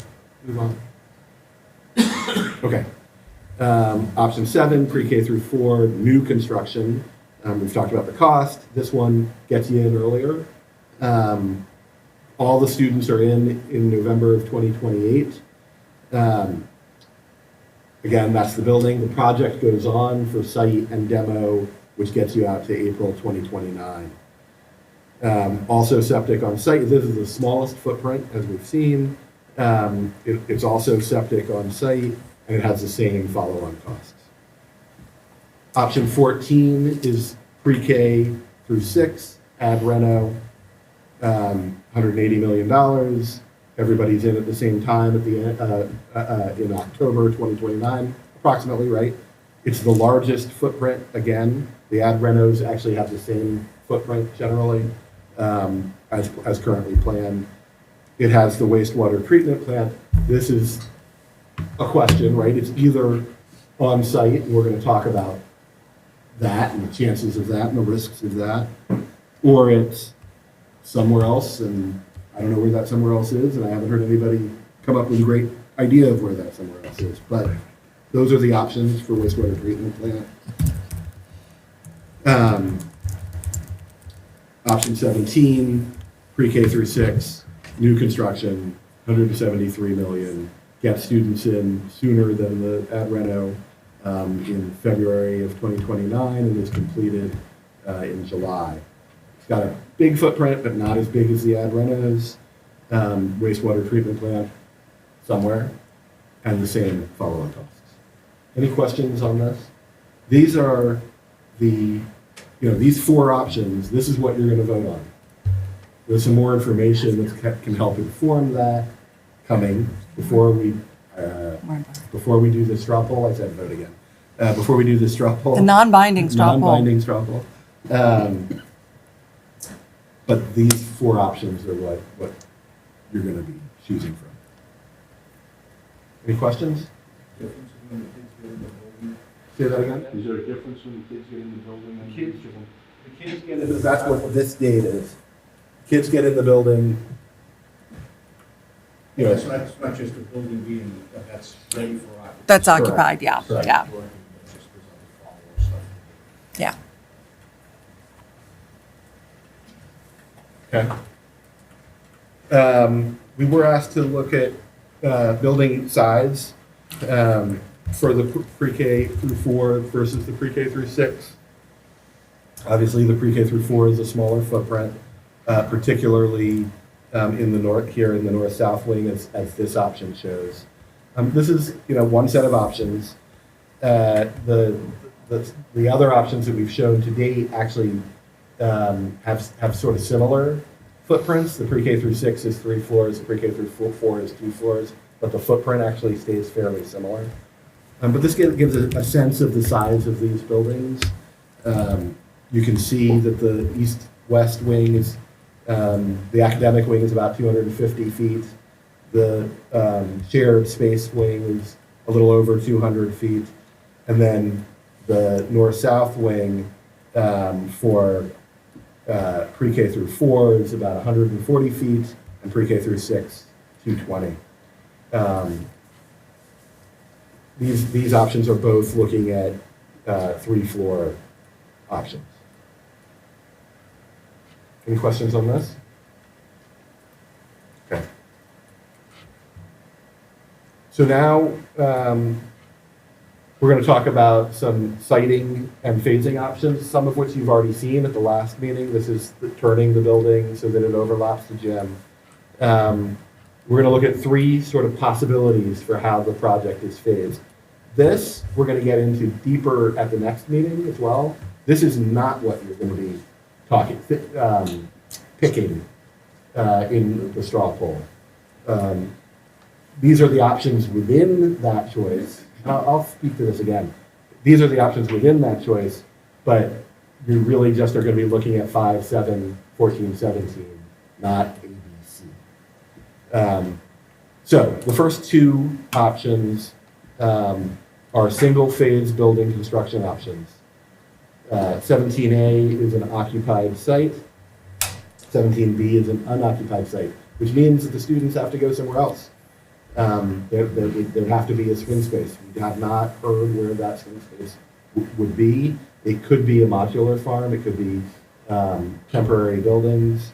move on? Okay. Option 7, pre-K through 4, new construction. We've talked about the cost. This one gets you in earlier. All the students are in November of 2028. Again, that's the building. The project goes on for site and demo, which gets you out to April 2029. Also septic on site. This is the smallest footprint, as we've seen. It's also septic on site, and it has the same follow-on costs. Option 14 is pre-K through 6, ad reno, $180 million. Everybody's in at the same time at the end, in October 2029, approximately, right? It's the largest footprint, again. The ad renos actually have the same footprint generally as currently planned. It has the wastewater treatment plant. This is a question, right? It's either on site, and we're going to talk about that and the chances of that and the risks of that, or it's somewhere else, and I don't know where that somewhere else is, and I haven't heard anybody come up with a great idea of where that somewhere else is. But those are the options for wastewater treatment plant. Option 17, pre-K through 6, new construction, $173 million. Get students in sooner than the ad reno in February of 2029, and is completed in July. It's got a big footprint, but not as big as the ad renos. Wastewater treatment plant somewhere, and the same follow-on costs. Any questions on this? These are these 4 options. This is what you're going to vote on. There's some more information that can help inform that coming before we do the straw poll. I said vote again. Before we do the straw poll. The non-binding straw poll. Non-binding straw poll. But these 4 options are what you're going to be choosing from. Any questions? Say that again? Is there a difference when the kids get in the building and Kids- each of them? The kids get in the, that's what this date is. Kids get in the building. You know, It's not just a building being, that's ready for occupancy. That's Correct. occupied, yeah, Correct. yeah, Just there's other follow-up stuff. yeah. Okay. We were asked to look at building size for the pre-K through 4 versus the pre-K through 6. Obviously, the pre-K through 4 is a smaller footprint, particularly in the north-south wing, as this option shows. This is one set of options. The other options that we've shown to date actually have sort of similar footprints. The pre-K through 6 is 3 floors, the pre-K through 4 is 2 floors, but the footprint actually stays fairly similar. But this gives a sense of the size of these buildings. You can see that the east-west wing is, the academic wing is about 250 feet. The shared space wing is a little over 200 feet. And then the north-south wing for pre-K through 4 is about 140 feet, and pre-K through 6, 220. These options are both looking at 3-floor options. Any questions on this? Okay. So now, We're going to talk about some siting and phasing options, some of which you've already seen at the last meeting. This is turning the building so that it overlaps the gym. We're going to look at three sort of possibilities for how the project is phased. This, we're going to get into deeper at the next meeting as well. This is not what you're going to be picking in the straw poll. These are the options within that choice. I'll speak to this again. These are the options within that choice, but you really just are going to be looking at 5, 7, 14, 17, not A, B, C. So the first two options are single-phase building construction options. 17A is an occupied site. 17B is an unoccupied site, which means that the students have to go somewhere else. There have to be a swing space. We have not heard where that swing space would be. It could be a modular farm. It could be temporary buildings,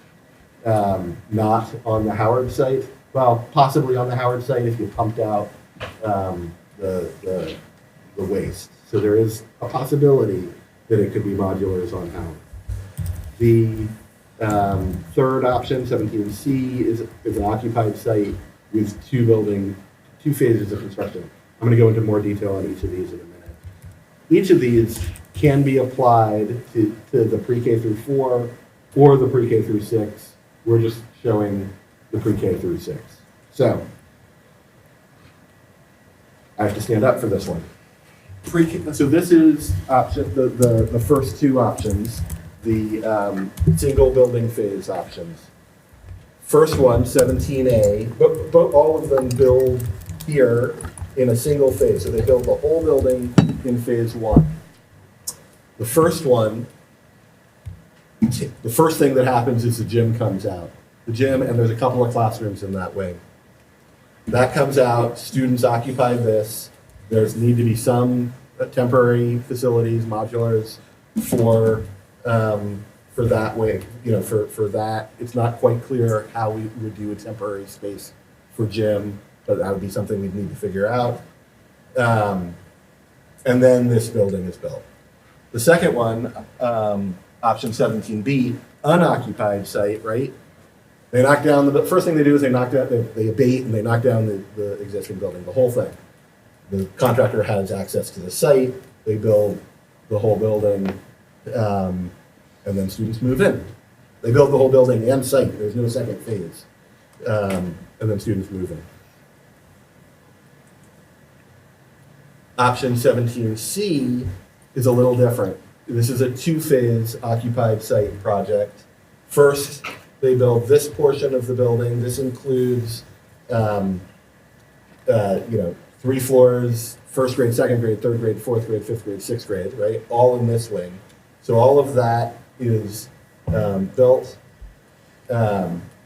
not on the Howard site. Well, possibly on the Howard site if you pumped out the waste. So there is a possibility that it could be modulars on Howard. The third option, 17C, is an occupied site with two phases of construction. I'm going to go into more detail on each of these in a minute. Each of these can be applied to the pre-K through 4 or the pre-K through 6. We're just showing the pre-K through 6. So, I have to stand up for this one. So this is option the first two options, the single building phase options. First one, 17A, but all of them build here in a single phase. So they build the whole building in phase 1. The first one, the first thing that happens is the gym comes out. The gym, and there's a couple of classrooms in that wing. That comes out, students occupy this. There's need to be some temporary facilities, modulars for that way, for that. It's not quite clear how we would do a temporary space for gym, but that would be something we'd need to figure out. And then this building is built. The second one, option 17B, unoccupied site, right? They knock down the first thing they do is they abate and they knock down the existing building, the whole thing. The contractor has access to the site, they build the whole building, and then students move in. They build the whole building and site. There's no second phase. And then students move in. Option 17C is a little different. This is a two-phase occupied site project. First, they build this portion of the building. This includes, 3 floors, first grade, second grade, third grade, fourth grade, fifth grade, sixth grade, right? All in this wing. So all of that is built.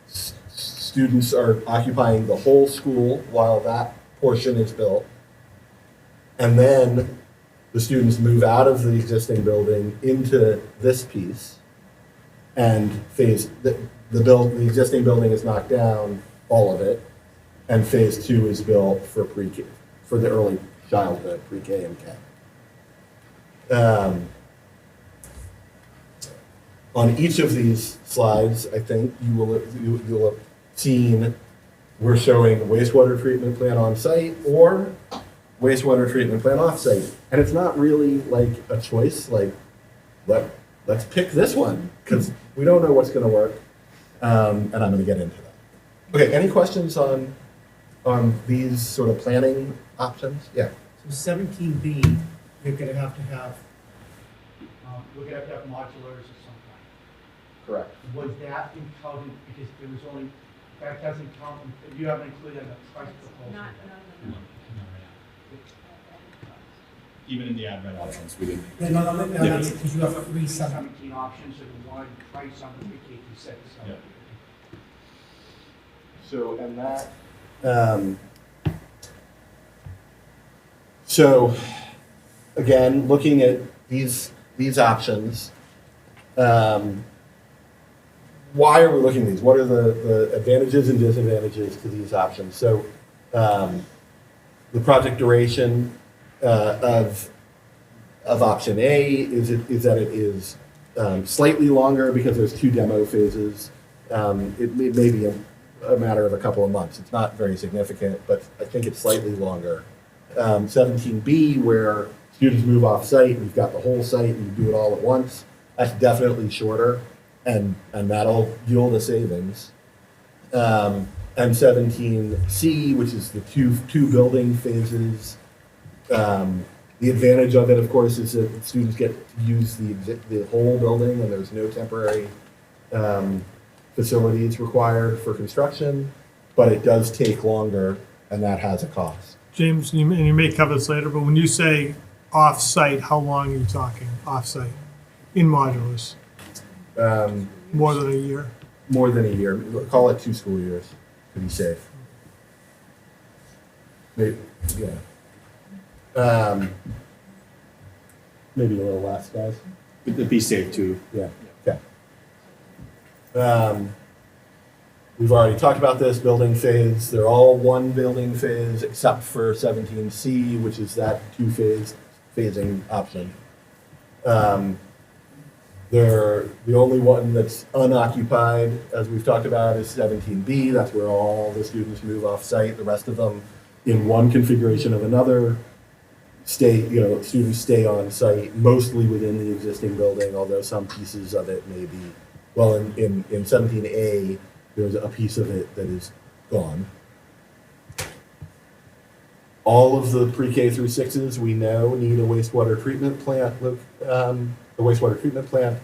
Students are occupying the whole school while that portion is built. And then the students move out of the existing building into this piece, and the existing building is knocked down, all of it, and phase 2 is built for pre-K, for the early childhood, pre-K and K. On each of these slides, I think you'll have seen we're showing wastewater treatment plant on site or wastewater treatment plant off site. And it's not really like a choice, like let's pick this one because we don't know what's going to work. And I'm going to get into that. Okay, any questions on these sort of planning options? Yeah. So 17B, you're gonna have to have, we're gonna have to have modulars of some kind. Correct. Was that included, because there was only, that doesn't count, you haven't included in the price proposal? Not, Even in the ad read options, we didn't. Yeah, no, Yes. because you have 17 options and one price on the pre-K through 6. So. Yeah. So, and that, so again, looking at these options, why are we looking at these? What are the advantages and disadvantages to these options? So, the project duration, of option A is that it is slightly longer because there's 2 demo phases. It may be a matter of a couple of months. It's not very significant, but I think it's slightly longer. 17B, where students move off site, and you've got the whole site and you do it all at once, that's definitely shorter, and that'll yield a savings. And 17C, which is the two building phases. The advantage of it, of course, is that students get to use the whole building, and there's no temporary facilities required for construction, but it does take longer, and that has a cost. James, and you may cover this later, but when you say off-site, how long are you talking off-site in modulars? More than a year? More than a year. Call it 2 school years to be safe. Maybe, yeah. Maybe a little less, guys. It'd be safe too. Yeah. Okay. We've already talked about this building phase. They're all one building phase except for 17C, which is that 2-phase phasing option. The only one that's unoccupied, as we've talked about, is 17B. That's where all the students move off site. The rest of them, in one configuration of another, students stay on site, mostly within the existing building, although some pieces of it may be, well, in 17A, there's a piece of it that is gone. All of the pre-K through 6s we know need a wastewater treatment plant. The wastewater treatment plant.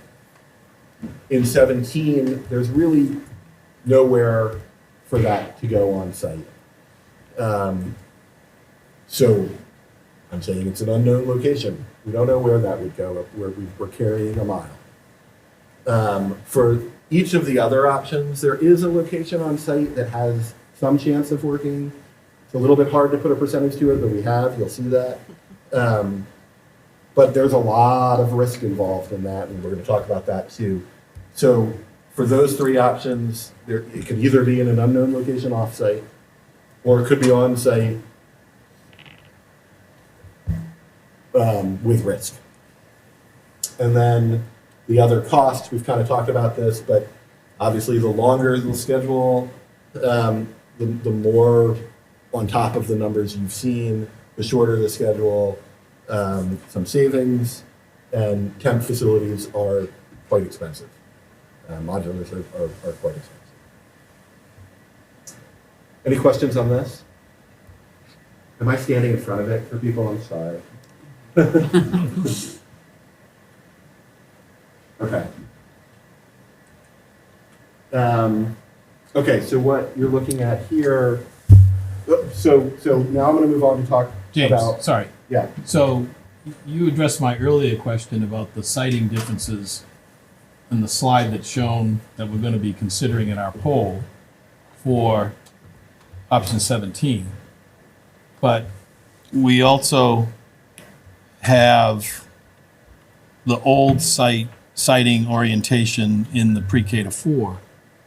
In 17, there's really nowhere for that to go on site. So I'm saying it's an unknown location. We don't know where that would go. We're carrying a mile. For each of the other options, there is a location on site that has some chance of working. It's a little bit hard to put a percentage to it, but we have. You'll see that. But there's a lot of risk involved in that, and we're going to talk about that too. So for those 3 options, it could either be in an unknown location off-site, or it could be on-site with risk. And then the other cost, we've kind of talked about this, but obviously the longer the schedule, the more on top of the numbers you've seen, the shorter the schedule, some savings, and temp facilities are quite expensive. Modulars are quite expensive. Any questions on this? Am I standing in front of it for people? I'm sorry. Okay. Okay, so what you're looking at here, so now I'm going to move on to talk James, about... sorry. Yeah. So you addressed my earlier question about the siting differences in the slide that's shown that we're going to be considering in our poll for option 17. But we also have the old siting orientation in the pre-K to 4.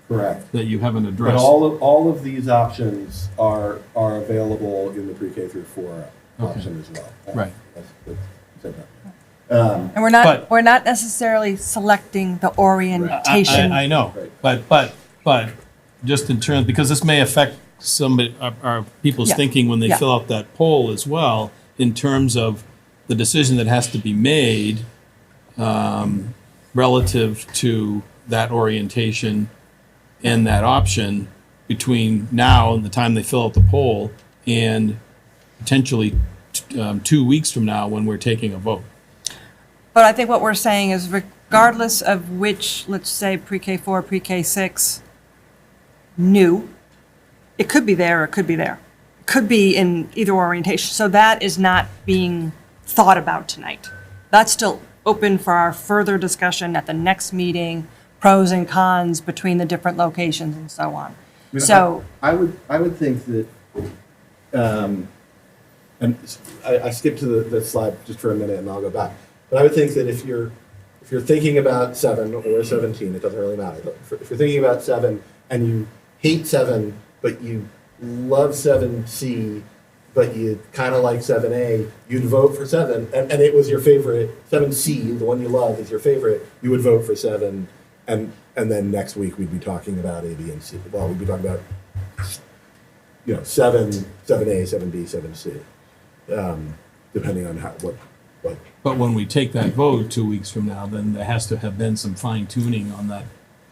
Correct. That you haven't But addressed. all of these options are available in the pre-K through 4 option as well. Right. And we're not necessarily selecting the orientation. I know, Right. but just in terms, because this may affect somebody, our people's Yeah. thinking when they Yeah. fill out that poll as well, in terms of the decision that has to be made relative to that orientation and that option between now and the time they fill out the poll and potentially 2 weeks from now when we're taking a vote. But I think what we're saying is regardless of which, let's say, pre-K 4, pre-K 6, new, it could be there or it could be there. It could be in either orientation. So that is not being thought about tonight. That's still open for our further discussion at the next meeting, pros and cons between the different locations and so on. I mean, So I would think that, and I skipped to the slide just for a minute and I'll go back. But I would think that if you're thinking about 7 or 17, it doesn't really matter. But if you're thinking about 7 and you hate 7, but you love 7C, but you kind of like 7A, you'd vote for 7, and it was your favorite, 7C, the one you love is your favorite, you would vote for 7, and then next week we'd be talking about A, B, and C. Well, we'd be talking about, 7A, 7B, 7C, depending on what. But when we take that vote 2 weeks from now, then there has to have been some fine tuning on that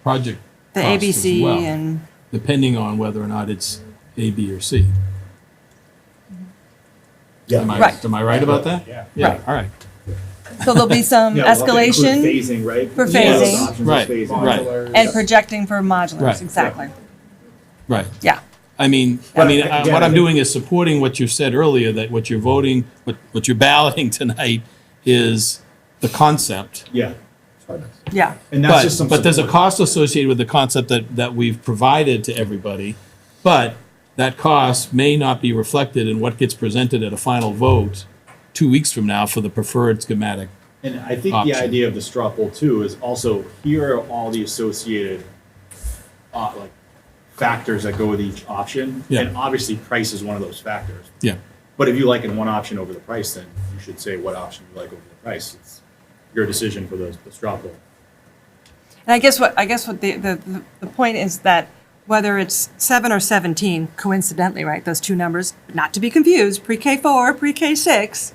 project The cost as ABC well, and, depending on whether or not it's A, B, or C. Yeah. Right. Am I right about that? Yeah. Yeah, Right. all right. so there'll be some Yeah, we'll have to include escalation phasing, right? for Yeah, phasing. options of Right, phasing. right. Modulars. and projecting for modulars, Right. exactly. Right. Yeah. I mean, But what again, I'm I think- doing is supporting what you said earlier, that what you're voting, what you're balloting tonight is the concept. Yeah, Yeah. and that's just some. But there's a support. cost associated with the concept that we've provided to everybody, but that cost may not be reflected in what gets presented at a final vote 2 weeks from now for the preferred schematic. And I think the option. idea of the straw poll too is also, here are all the associated, like, factors that go with each option. Yeah. And obviously, price is one of those factors. Yeah. But if you like in one option over the price, then you should say what option you like over the price. It's your decision for the straw poll. And I guess what the point is that whether it's 7 or 17, coincidentally, right, those two numbers, not to be confused, pre-K4, pre-K6,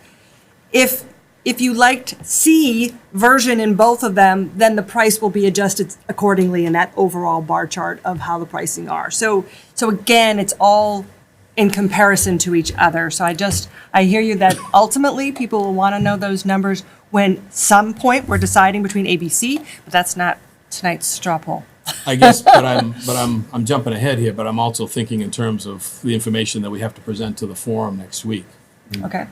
if you liked C version in both of them, then the price will be adjusted accordingly in that overall bar chart of how the pricing are. So again, it's all in comparison to each other. So I hear you that ultimately people will want to know those numbers when some point we're deciding between A, B, C, but that's not tonight's straw poll. I guess, but I'm jumping ahead here, but I'm also thinking in terms of the information that we have to present to the forum next week. Okay.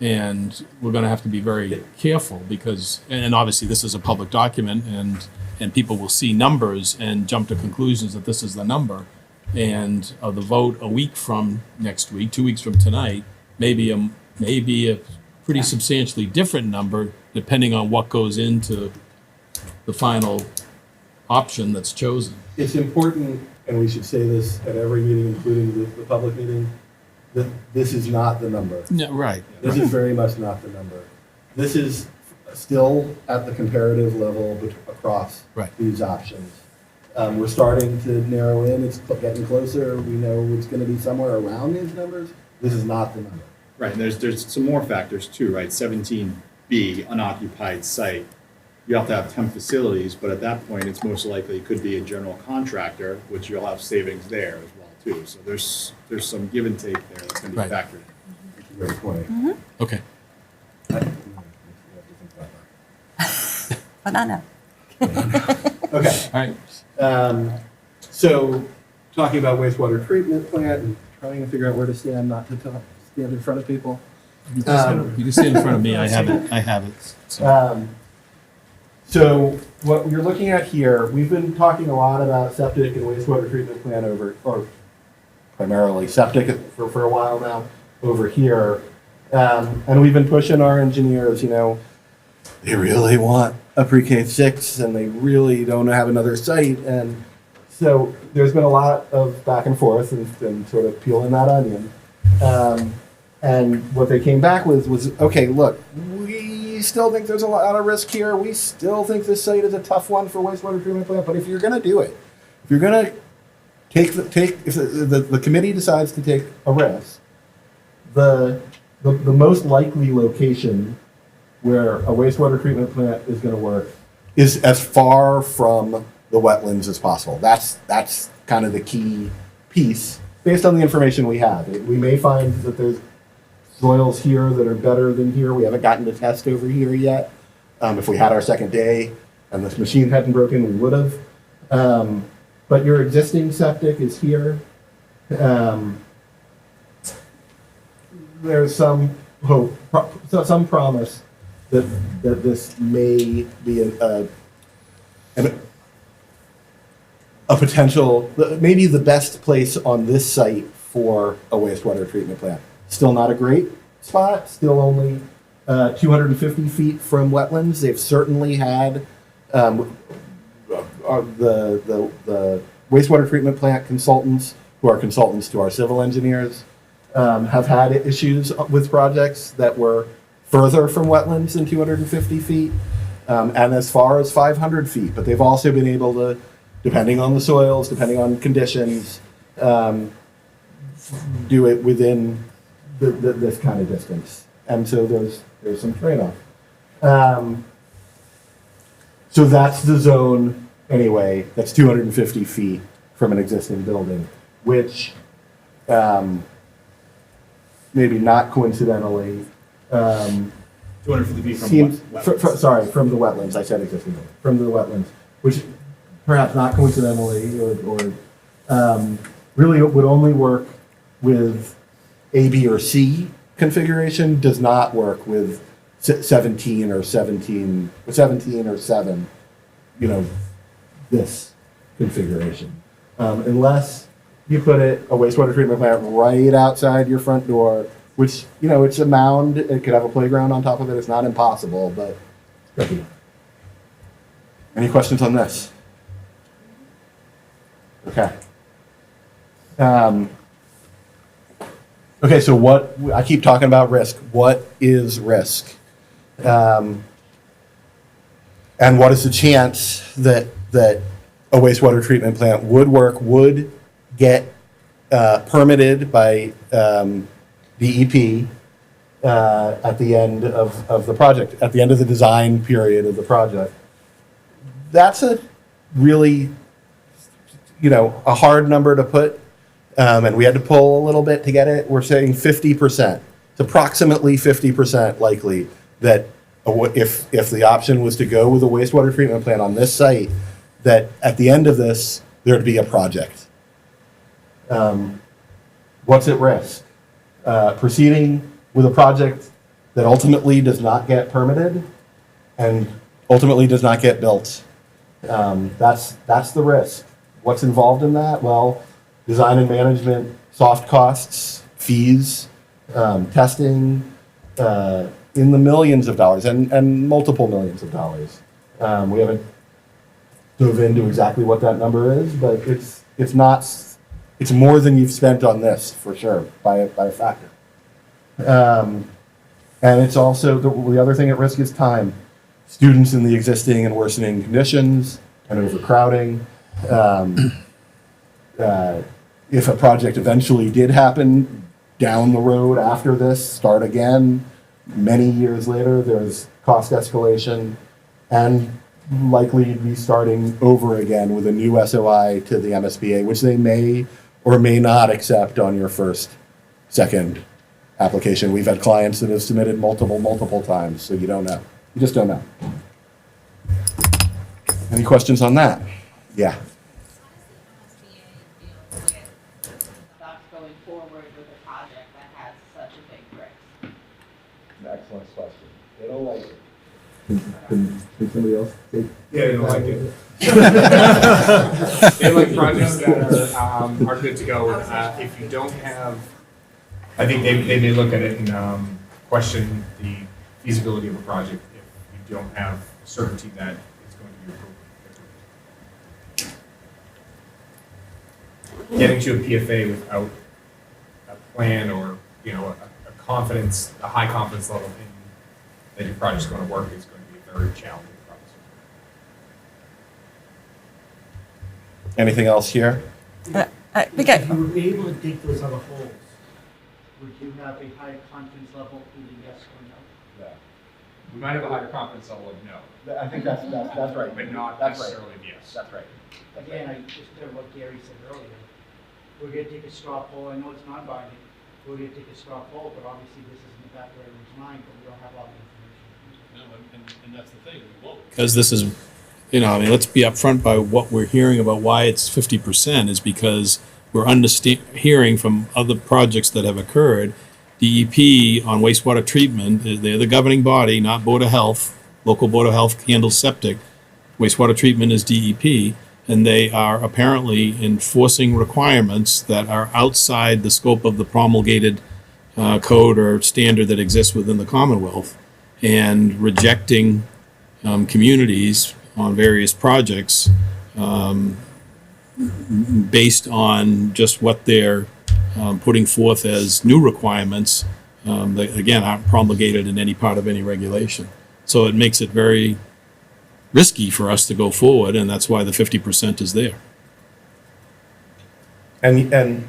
And we're gonna have to be very careful because, and obviously this is a public document and people will see numbers and jump to conclusions that this is the number. And the vote a week from next week, 2 weeks from tonight, may be a pretty substantially different number depending on what goes into the final option that's chosen. It's important, and we should say this at every meeting, including the public meeting, that this is not the number. Yeah, right. This is very much not the number. This is still at the comparative level across Right. these options. We're starting to narrow in, it's getting closer, we know it's gonna be somewhere around these numbers. This is not the number. Right, and there's some more factors too, right? 17B, unoccupied site. You have to have 10 facilities, but at that point, it's most likely it could be a general contractor, which you'll have savings there as well too. So there's some give and take there that's going to be Right. factored in. Great point. Okay. But not now. Okay. All right. So, talking about wastewater treatment plant and trying to figure out where to stand, not to stand in front of people. You can stand in front of me. I have it. So. So what you're looking at here, we've been talking a lot about septic and wastewater treatment plant or primarily septic for a while now over here. And we've been pushing our engineers, they really want a pre-K 6 and they really don't have another site. And so there's been a lot of back and forth and sort of peeling that onion. And what they came back with was, okay, look, we still think there's a lot of risk here. We still think this site is a tough one for wastewater treatment plant. But if you're going to do it, if you're going to if the committee decides to take a risk, the most likely location where a wastewater treatment plant is going to work is as far from the wetlands as possible. That's kind of the key piece based on the information we have. We may find that there's soils here that are better than here. We haven't gotten to test over here yet. If we had our second day and this machine hadn't broken, we would have. But your existing septic is here. There's some hope, some promise that this may be a potential, maybe the best place on this site for a wastewater treatment plant. Still not a great spot, still only 250 feet from wetlands. They've certainly had the wastewater treatment plant consultants, who are consultants to our civil engineers, have had issues with projects that were further from wetlands than 250 feet, and as far as 500 feet. But they've also been able to, depending on the soils, depending on conditions, do it within this kind of distance. And so there's some trade-off. So that's the zone anyway, that's 250 feet from an existing building, which maybe not coincidentally, 250 feet from seems, what? sorry, from the wetlands, I said existing building, from the wetlands, which perhaps not coincidentally or really would only work with A, B, or C configuration, does not work with 17 or 7, this configuration. Unless you put a wastewater treatment plant right outside your front door, which, it's a mound, it could have a playground on top of it, it's not impossible, but it's tricky. Any questions on this? Okay. Okay, so I keep talking about risk. What is risk? And what is the chance that a wastewater treatment plant would get permitted by DEP at the end of the project, at the end of the design period of the project? That's a really, a hard number to put, and we had to pull a little bit to get it. We're saying 50%. It's approximately 50% likely that if the option was to go with a wastewater treatment plant on this site, that at the end of this, there'd be a project. What's at risk? Proceeding with a project that ultimately does not get permitted and ultimately does not get built. That's the risk. What's involved in that? Well, design and management, soft costs, fees, testing, in the millions of dollars and multiple millions of dollars. We haven't dove into exactly what that number is, but it's more than you've spent on this for sure by a factor. And it's also the other thing at risk is time. Students in the existing and worsening conditions and overcrowding. If a project eventually did happen down the road after this, start again, many years later, there's cost escalation and likely be starting over again with a new SOI to the MSBA, which they may or may not accept on your second application. We've had clients that have submitted multiple times, so you don't know. You just don't know. Any questions on that? Yeah. Stop going forward with a project that has such a big risk. Excellent question. They don't like it. Can somebody else take? Yeah, they don't like it. They like projects that are good to go. If you don't have, I think they may look at it and question the feasibility of a project if you don't have certainty that it's going to be approved. Getting to a PFA without a plan or, a confidence, a high confidence level in that your project's going to work is going to be a very challenging process. Anything else here? Okay. If you were able to dig those other holes, would you have a higher confidence level either yes or no? We might have a higher confidence level of no, I think that's right. but not That's necessarily of yes. That's right. Again, I just heard what Gary said earlier. We're gonna take a straw poll, I know it's not binding, we're gonna take a straw poll, but obviously this is in the back of everyone's mind, but we don't have all the information. And that's the thing, we won't. Because this is, let's be upfront by what we're hearing about why it's 50% is because we're hearing from other projects that have occurred. DEP on wastewater treatment, they're the governing body, not Board of Health. Local Board of Health handles septic. Wastewater treatment is DEP, and they are apparently enforcing requirements that are outside the scope of the promulgated code or standard that exists within the Commonwealth, and rejecting communities on various projects based on just what their putting forth as new requirements that, again, aren't promulgated in any part of any regulation. So it makes it very risky for us to go forward, and that's why the 50% is there. And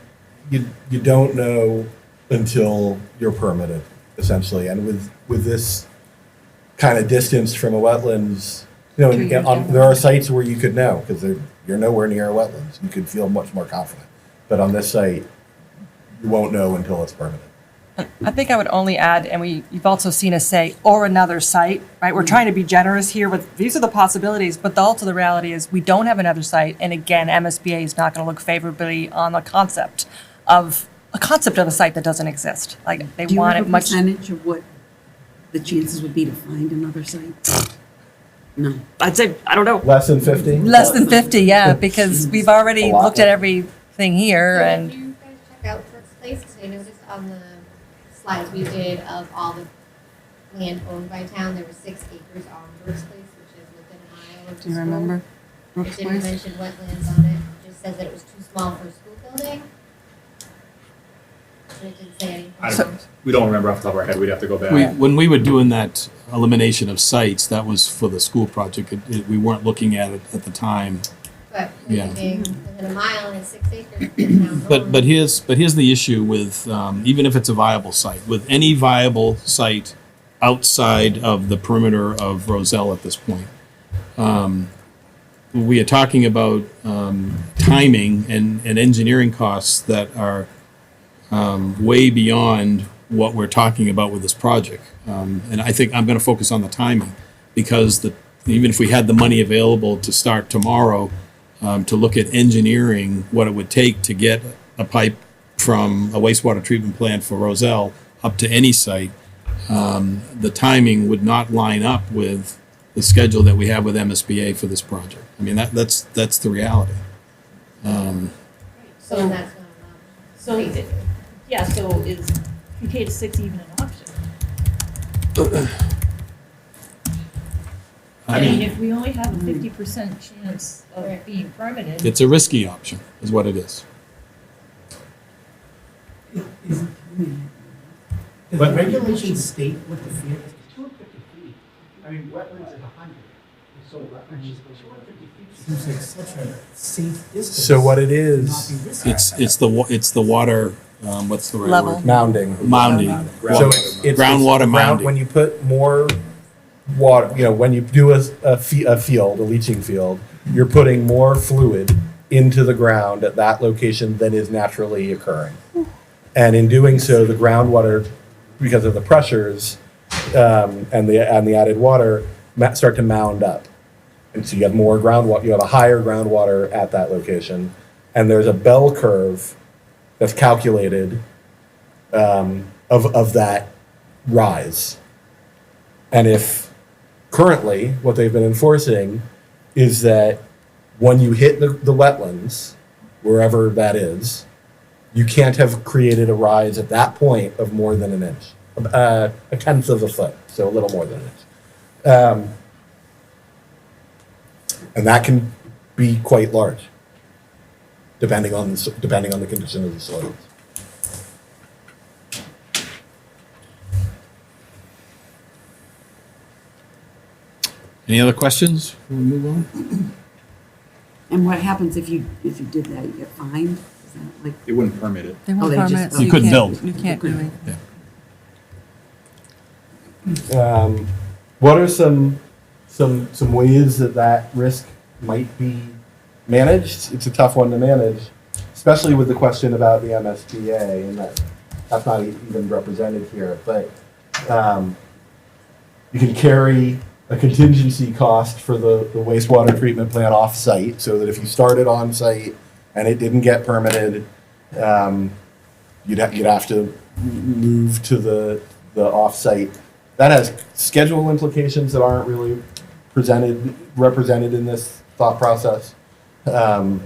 you don't know until you're permitted, essentially. And with this kind of distance from a wetlands, there are sites where you could know, because you're nowhere near a wetlands. You could feel much more confident. But on this site, you won't know until it's permitted. I think I would only add, and you've also seen us say, or another site, right? We're trying to be generous here with, these are the possibilities, but also the reality is we don't have another site. And again, MSBA is not going to look favorably on the concept of a site that doesn't exist. Like, they want it much. Do you have a percentage of what the chances would be to find another site? No. I'd say, I don't know, Less than 50? less than 50, yeah, because we've already A lot. looked at everything here So and. if you guys check out Brooks Place, 'cause I noticed on the slides we did of all the land owned by town, there were 6 acres on Brooks Place, which is within a mile of the Do you school. remember It Brooks didn't Place? mention wetlands on it, it just says that it was too small for a school building. And it didn't say anything else. We don't remember off the top of our head, we'd have to go back. When we were doing that elimination of sites, that was for the school project. We weren't looking at it at the time. But Yeah. being within a mile and it's 6 acres, it's town owned. But here's the issue with, even if it's a viable site, with any viable site outside of the perimeter of Roselle at this point, we are talking about timing and engineering costs that are way beyond what we're talking about with this project. And I think I'm going to focus on the timing, because even if we had the money available to start tomorrow, to look at engineering what it would take to get a pipe from a wastewater treatment plant for Roselle up to any site, the timing would not line up with the schedule that we have with MSBA for this project. I mean, that's the reality. So that's not an option. So, Basically. yeah, so is PK to 6 even an option? I mean, if we only have a 50% chance of being permitted. It's a risky option, is what it is. Does the regulations state what the field is? 250 feet. I mean, wetlands is 100. So wetlands is 250 feet. Seems like such a safe distance. So what it to is, not be risky. It's the water, what's the right Level. word? mounding. Mounding. So it's Groundwater mounding. When you put more water, when you do a field, a leaching field, you're putting more fluid into the ground at that location than is naturally occurring. And in doing so, the groundwater, because of the pressures and the added water, start to mound up. And so you have more groundwater, you have a higher groundwater at that location. And there's a bell curve that's calculated of that rise. And if currently what they've been enforcing is that when you hit the wetlands, wherever that is, you can't have created a rise at that point of more than an inch, a tenth of a foot, so a little more than an inch. And that can be quite large, depending on the condition of the soils. Any other questions? Before we move on? And what happens if you did that? You get fined? Is that like? It wouldn't permit it. They won't they permit just- it, so You couldn't can't- build. You can't do it. What are some ways that risk might be managed? It's a tough one to manage, especially with the question about the MSBA, and that's not even represented here. But you can carry a contingency cost for the wastewater treatment plant off-site, so that if you started on-site and it didn't get permitted, you'd have to move to the off-site. That has schedule implications that aren't really represented in this thought process. And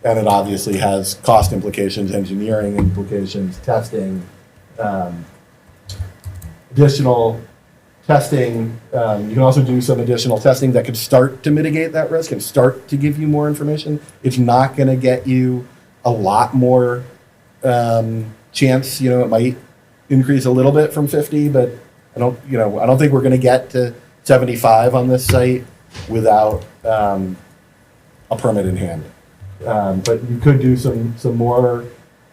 it obviously has cost implications, engineering implications, testing, additional testing. You can also do some additional testing that could start to mitigate that risk and start to give you more information. It's not going to get you a lot more chance, it might increase a little bit from 50, but I don't think we're going to get to 75 on this site without a permit in hand. But you could do some more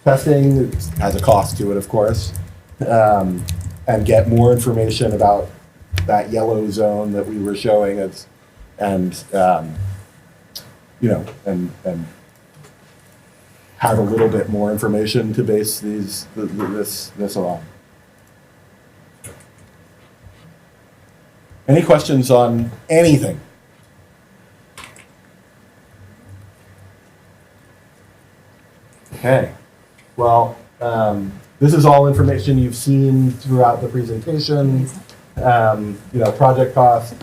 testing. It has a cost to it, of course, and get more information about that yellow zone that we were showing us, and have a little bit more information to base this on. Any questions on anything? Okay. Well, this is all information you've seen throughout the presentation. Project cost.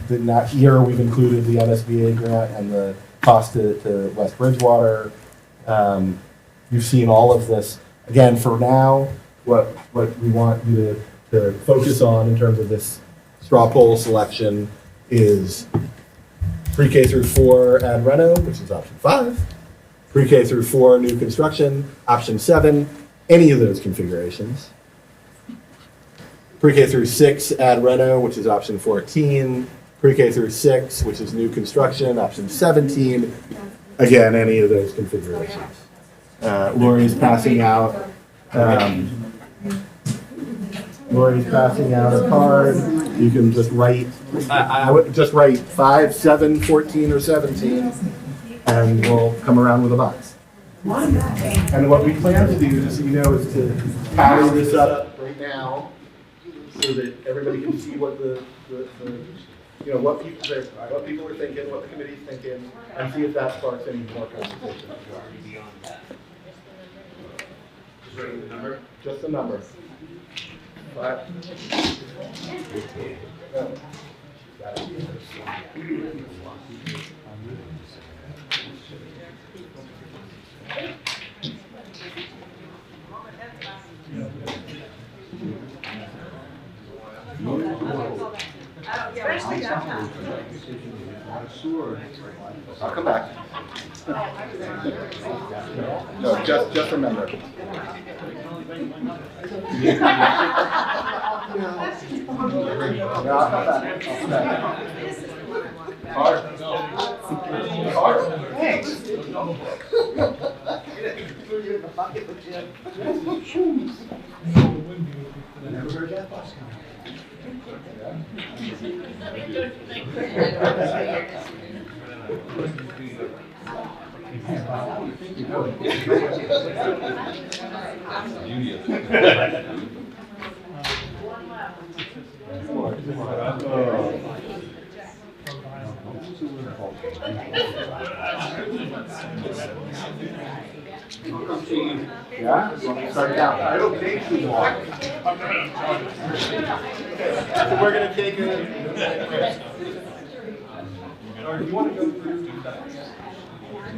In that year, we've included the MSBA grant and the cost to West Brdigewater. You've seen all of this. Again, for now, what we want you to focus on in terms of this straw poll selection is pre-K through 4 add reno, which is option 5. Pre-K through 4 new construction, option 7, any of those configurations. Pre-K through 6 add reno, which is option 14. Pre-K through 6, which is new construction, option 17. Again, any of those configurations. Lori's passing out. Lori's passing out a card. You can just write. I would just write 5, 7, 14, or 17, and we'll come around with a box. And what we plan to do, just so you know, is to tally this up right now, so that everybody can see what what people are thinking, what the committee's thinking, and see if that sparks any more conversation. Just writing the number? Just the number. But, I'll come back. No, just remember. No, I'll come back. Thanks. Never heard that bus coming. Yeah? Start it out. I don't take too long. So we're going to take a... Or do you want to go through? I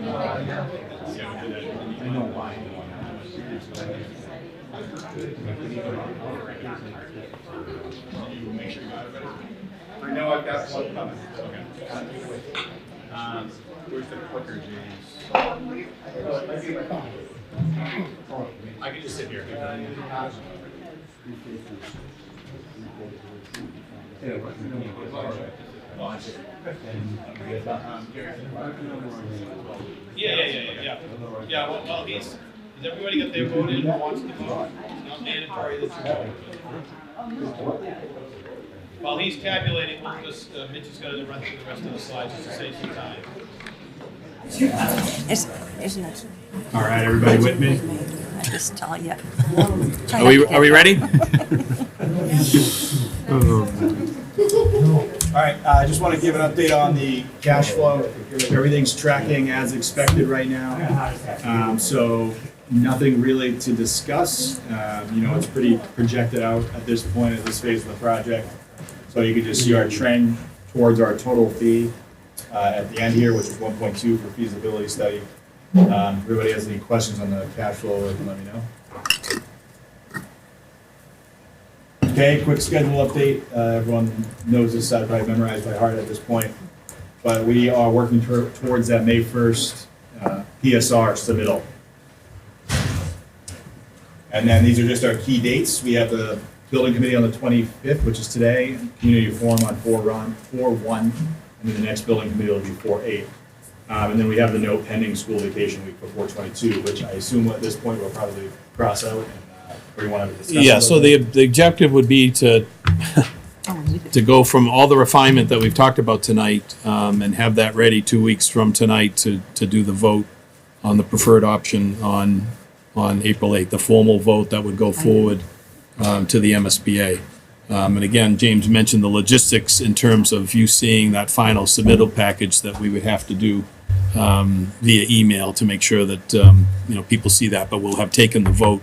know why. I know I've got one coming. Where's the clicker, James? I can just sit here. Yeah, well, has everybody got their vote in who wants to vote? It's not mandatory that you vote. While he's tabulating, we'll just, Mitch is going to run through the rest of the slides just to save some time. Isn't it? All right, everybody with me? I just tell you. Are we ready? All right, I just want to give an update on the cash flow. Everything's tracking as expected right now. So nothing really to discuss. It's pretty projected out at this point, at this phase of the project. So you can just see our trend towards our total fee at the end here, which is 1.2 for feasibility study. If everybody has any questions on the cash flow, they can let me know. Okay, quick schedule update. Everyone knows this, I've probably memorized by heart at this point. But we are working towards that May 1st PSR submittal. And then these are just our key dates. We have the building committee on the 25th, which is today, community forum on 4/1, and then the next building committee will be 4/8. And then we have the no pending school vacation week for 4/22, which I assume at this point we'll probably cross out, and, or you want to have a discussion? Yeah, about so that? the objective would be to go from all the refinement that we've talked about tonight, and have that ready 2 weeks from tonight to do the vote on the preferred option on April 8th, the formal vote that would go forward to the MSBA. And again, James mentioned the logistics in terms of you seeing that final submittal package that we would have to do via email to make sure that, people see that, but we'll have taken the vote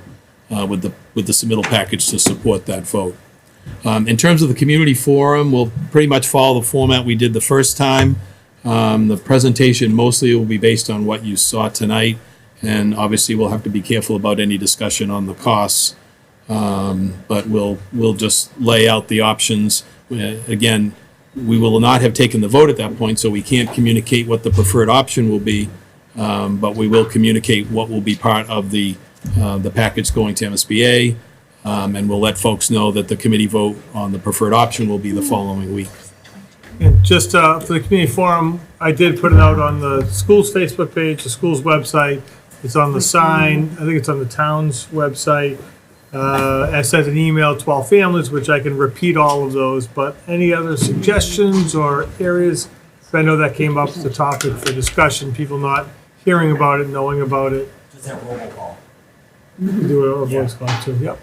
with the submittal package to support that vote. In terms of the community forum, we'll pretty much follow the format we did the first time. The presentation mostly will be based on what you saw tonight, and obviously we'll have to be careful about any discussion on the costs. But we'll just lay out the options. Again, we will not have taken the vote at that point, so we can't communicate what the preferred option will be, but we will communicate what will be part of the package going to MSBA, and we'll let folks know that the committee vote on the preferred option will be the following week. And just for the community forum, I did put it out on the school's Facebook page, the school's website. It's on the sign. I think it's on the town's website. I sent an email to all families, which I can repeat all of those, but any other suggestions or areas? I know that came up as a topic for discussion, people not hearing about it, knowing about it. Just that robocall. Do a voice call too, yep.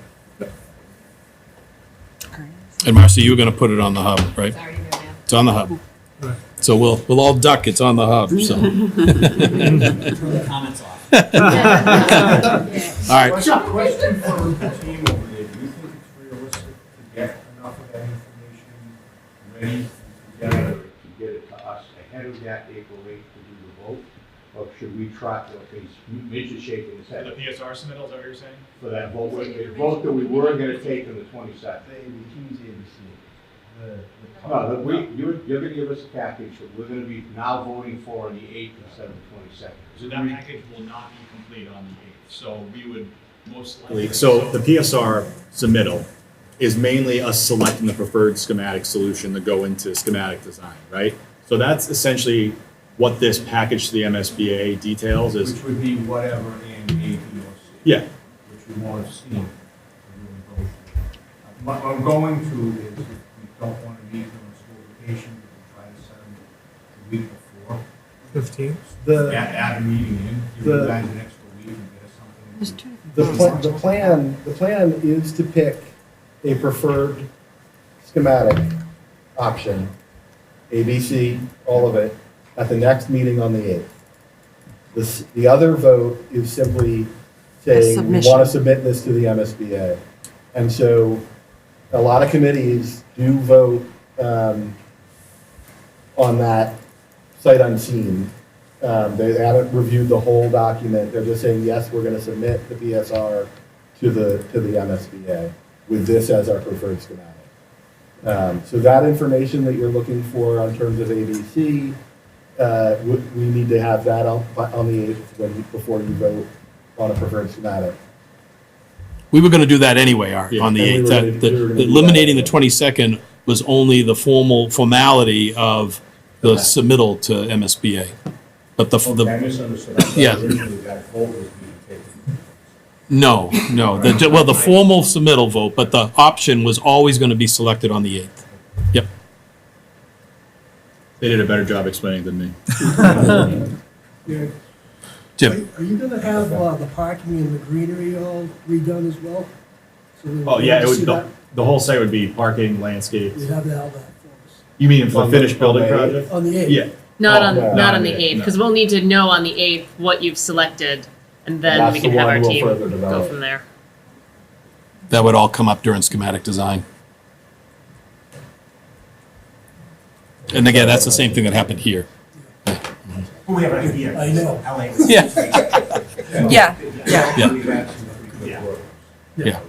And Marcy, you were going to put it on the hub, right? It's already there now. It's on the hub. Right. So we'll all duck, it's on the hub, so. Turn the comments off. All right. What's your question for the team over there? Do you think it's realistic to get enough of that information ready together to get it to us ahead of that April 8th to do the vote? Or should we try, okay, Mitch is shaking his head. PSR submittals, is that what you're saying? For that vote, the vote that we were gonna take on the 22nd. You're gonna give us a package that we're gonna be now voting for on the 8th instead of the 22nd. So that package will not be complete on the 8th, so we would most likely. So the PSR submittal is mainly us selecting the preferred schematic solution to go into schematic design, right? So that's essentially what this package to the MSBA details is. Which would be whatever in A, B, or C. Yeah. Which we want to see. to really go through. What I'm going to is, if we don't want to meet on school vacation, we can try to set them the week before. 15. Add a meeting in, give you guys an extra week and get us something. The plan is to pick a preferred schematic option, ABC, all of it, at the next meeting on the 8th. The other vote is simply saying, we submission. want to submit this to the MSBA. And so a lot of committees do vote on that sight unseen. They haven't reviewed the whole document. They're just saying, yes, we're going to submit the PSR to the MSBA with this as our preferred schematic. So that information that you're looking for in terms of ABC, we need to have that on the 8th before you vote on a preferred schematic. We were going to do that anyway, Art, on the and we 8th. were That- gonna- we were gonna do Eliminating the that. 22nd was only the formality of the submittal to MSBA. But Okay, I misunderstood. I thought Yeah. Originally, that vote was being taken. no, the formal submittal vote, but the option was always going to be selected on the 8th. Yep. They did a better job explaining than me. Jim? Are you gonna have the parking and the greenery all redone as well? Oh, yeah, it would, the whole site would be parking, landscapes. We have all that for us. You mean for On the the- finished building on the project? On the 8th? Yeah. Not Oh, on, no. not on the No. 8th, because we'll need to know on the 8th what you've selected, and then That's we can the have one our we'll team further go develop. from there. That would all come up during schematic design. And again, that's the same thing that happened here. We have an idea. I know. LA was- Yeah. Yeah, yeah. Yeah. We've had some pretty good work. Yeah. Yeah,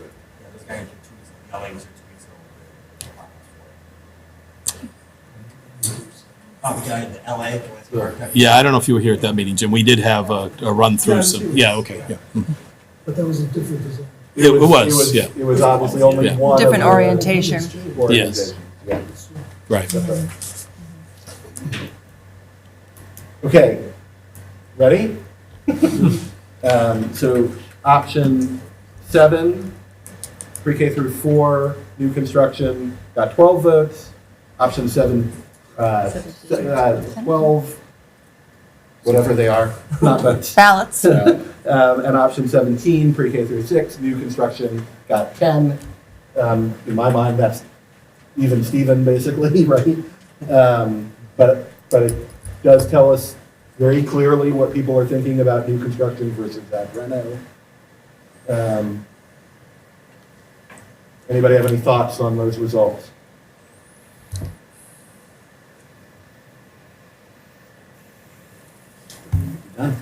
those guys are 2 weeks, LA was 2 weeks ago. Oh, the guy in the LA. Yeah, I don't know if you were here at that meeting, Jim. We did have a run through some, yeah, okay, yeah. Mhm. But that was a different design. It was, yeah. It was obviously only Yeah. one. of Different the orientation. organizations. Yeah. Right. That's right. Okay, ready? So option 7, pre-K through 4, new construction, got 12 votes. Option 7, 12, whatever they are, not votes. Ballots. And option 17, pre-K through 6, new construction, got 10. In my mind, that's even Steven, basically, right? But it does tell us very clearly what people are thinking about new construction versus that reno. Anybody have any thoughts on those results? Done.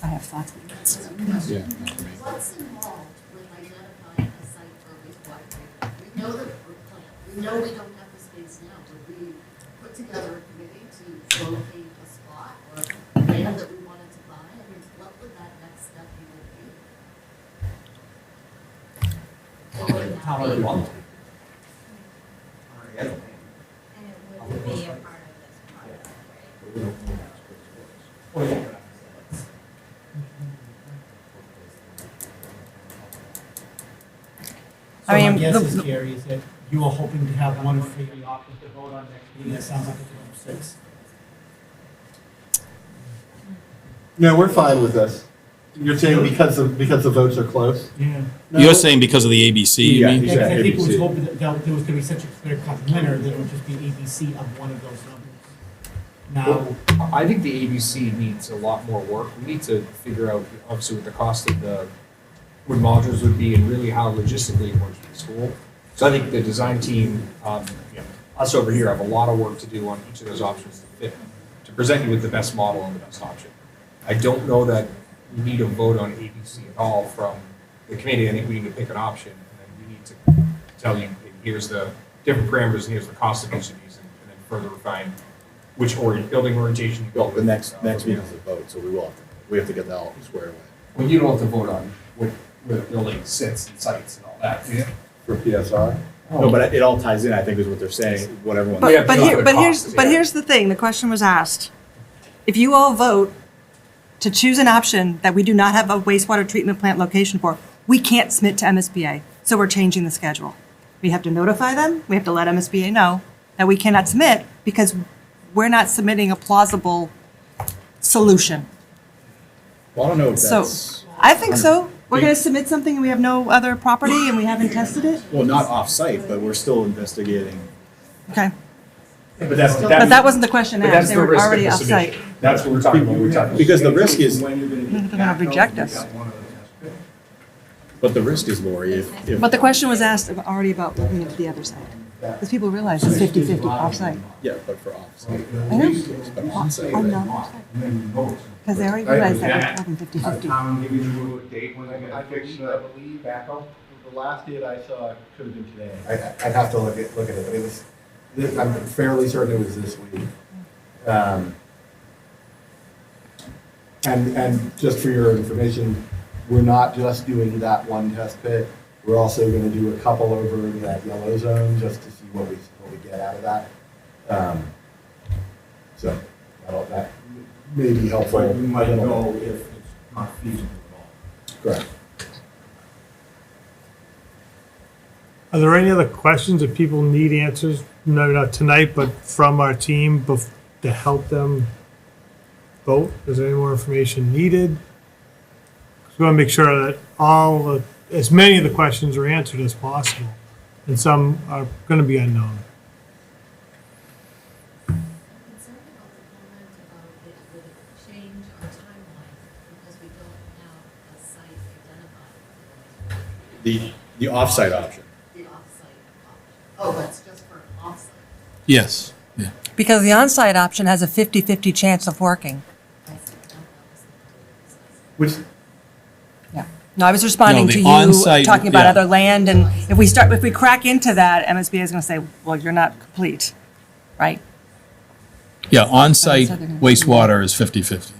I have thoughts. Yeah. What's involved with identifying a site for wastewater treatment? We know that we're planned, we know we don't have the space now, but we put together a committee to locate a spot or land that we wanted to buy. I mean, what would that next step even be? Or would it not be? And it would be a part of this project, right? So I my mean, guess the- is, Gary, is that you are hoping to have one for the option to vote on next meeting. That sounds like it's around 6. No, we're fine with this. You're saying because the votes are close? Yeah. You're saying because of the ABC, you Yeah, mean? Yeah, 'cause I think it was ABC. hoping that there was going to be such a clear-cut winner that it would just be ABC of one of those numbers. Now, I think the ABC needs a lot more work. We need to figure out, obviously, what the cost of the wood modules would be and really how logistically it works with the school. So I think the design team, us over here, have a lot of work to do on each of those options to fit, to present you with the best model and the best option. I don't know that we need a vote on ABC at all from the committee. I think we need to pick an option, and then we need to tell you, here's the different parameters, and here's the cost of each of these, and then further refine which building orientation you go Well, with. the next meeting is a vote, so we have to get that all squared away. Well, you don't have to vote on where the building sits and sites and all that, do you? For PSR? No, but it all ties in, I think is what they're saying, what everyone. Yeah, But because of the costs, yeah. here's the thing, the question was asked. If you all vote to choose an option that we do not have a wastewater treatment plant location for, we can't submit to MSBA, so we're changing the schedule. We have to notify them, we have to let MSBA know that we cannot submit because we're not submitting a plausible solution. Well, I don't know if So, that's, I think so. We're gonna submit something and we have no other property and we haven't tested it? well, not off-site, but we're still investigating. Okay, But that's, but that wasn't the question but that's asked, they the were risk of already the off-site. submission. That's what we're talking about. We're talking Because the risk is, When you're gonna They're get gonna back reject out, us. you got one of the test pits. but the risk is, Lori, if. But the question was asked already about looking at the other side. Because people realize it's 50-50 off-site. Yeah, but for off-site. I know. But on-site. I'm not off-site. And then you vote. Because they already realized that we're talking 50-50. Town giving you a date when they're I gonna fix believe, the backhoe? the last date I saw could have been today. I'd have to look at it, but it was, I'm fairly certain it was this week. And just for your information, we're not just doing that one test pit. We're also gonna do a couple over in that yellow zone, just to see what we get out of that. So, that may be helpful. But you might I don't know if it's not feasible at all. Correct. Are there any other questions that people need answers, no, not tonight, but from our team to help them vote? Is there any more information needed? 'Cause we want to make sure that as many of the questions are answered as possible, and some are going to be unknown. I'm concerned about the comment about it would change our timeline because we don't have a site identified. The off-site option. The off-site option. Oh, that's just for off-site. Yes, yeah. Because the on-site option has a 50-50 chance of working. I see. That was the Which, Yeah. No, I was responding No, to the you, on-site, talking about yeah. other land, and if we crack into that, MSBA is gonna say, well, you're not complete, right? Yeah, on-site So they're gonna- wastewater is 50/50.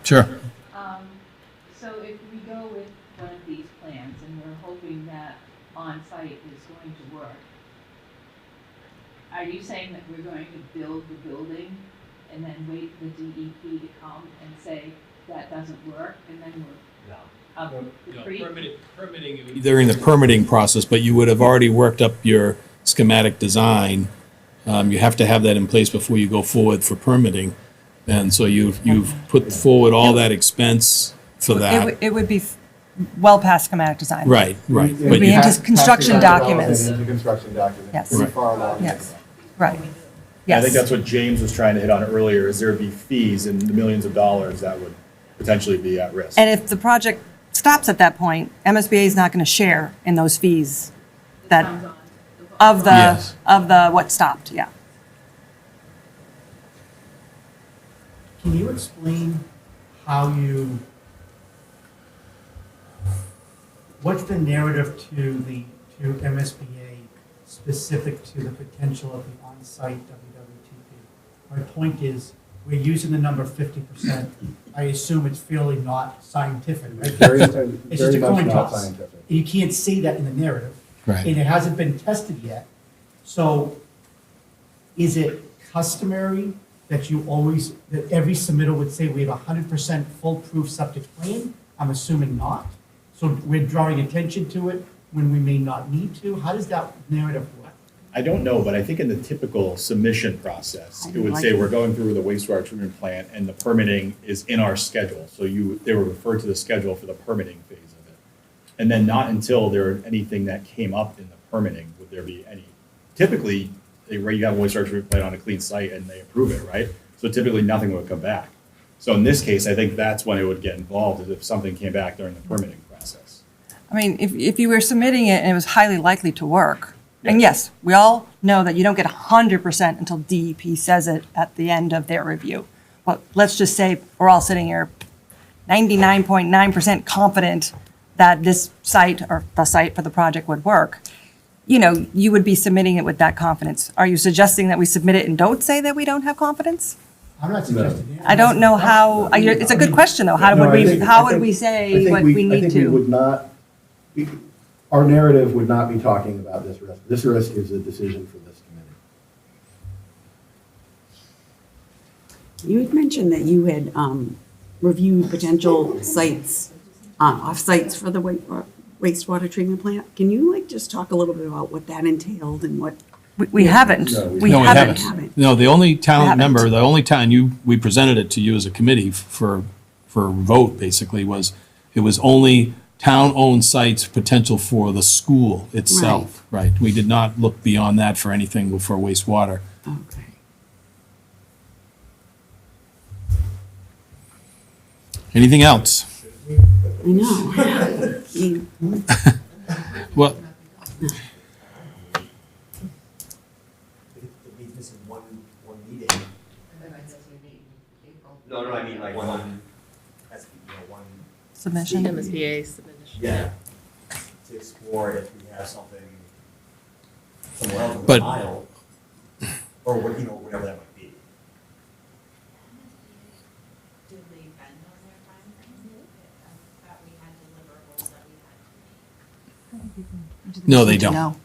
Sure. So if we go with one of these plans and we're hoping that on-site is going to work, are you saying that we're going to build the building and then wait for the DEP to come and say that doesn't work and then we're up the creek? Permitting. They're in the permitting process, but you would have already worked up your schematic design. You have to have that in place before you go forward for permitting. And so you've put forward all that expense for that. It would be well past schematic design. Right. It would But be you into have, construction documents. Into construction documents. Yes. Pretty Right. far along. Yes, right. I think Yes. that's what James was trying to hit on earlier, is there would be fees in the millions of dollars that would potentially be at risk. And if the project stops at that point, MSBA is not going to share in those fees that, of Yes. the what stopped, yeah. Can you explain how you, what's the narrative to MSBA specific to the potential of the on-site WWTP? My point is, we're using the number 50%. I assume it's fairly not scientific, right? Very, It's just very a much coin not toss. scientific. You can't say that in the narrative. Right. And it hasn't been tested yet. So is it customary that you always, that every submittal would say we have 100% foolproof septic plan? I'm assuming not. So we're drawing attention to it when we may not need to? How does that narrative work? I don't know, but I think in the typical submission process, I it would like say it. we're going through the wastewater treatment plant and the permitting is in our schedule. So they were referred to the schedule for the permitting phase of it. And then not until there anything that came up in the permitting would there be any. Typically, you have a wastewater treatment plant on a clean site and they approve it, right? So typically nothing would come back. So in this case, I think that's when it would get involved, is if something came back during the permitting process. I mean, if you were submitting it and it was highly likely to work, and yes, we all know that you don't get 100% until DEP says it at the end of their review. But let's just say we're all sitting here 99.9% confident that this site or the site for the project would work. You know, you would be submitting it with that confidence. Are you suggesting that we submit it and don't say that we don't have confidence? I'm not suggesting that. I don't know how, it's a good question though. How No, would I think- how I would think- we I say think what we I need think we to? would not, our narrative would not be talking about this risk. This risk is a decision for this committee. You had mentioned that you had reviewed potential sites, off-sites for the wastewater treatment plant. Can you just talk a little bit about what that entailed and what? We haven't. No, We No, we haven't. haven't. No, the only town, Haven't. remember, the only time we presented it to you as a committee for vote, basically, was, it was only town-owned sites potential for the school itself, right? We did not look beyond that for anything for wastewater. Okay. Anything else? I know. You- Well, We're missing one meeting. Otherwise, it's gonna be April. No, I mean like one, that's, one. Submission. MSBA submission. Yeah, to explore if we have something somewhere else in the But- file, or what, whatever that might be. Did they bend on their time frame? That we had deliverables that we had to meet? no, they Need to don't. know.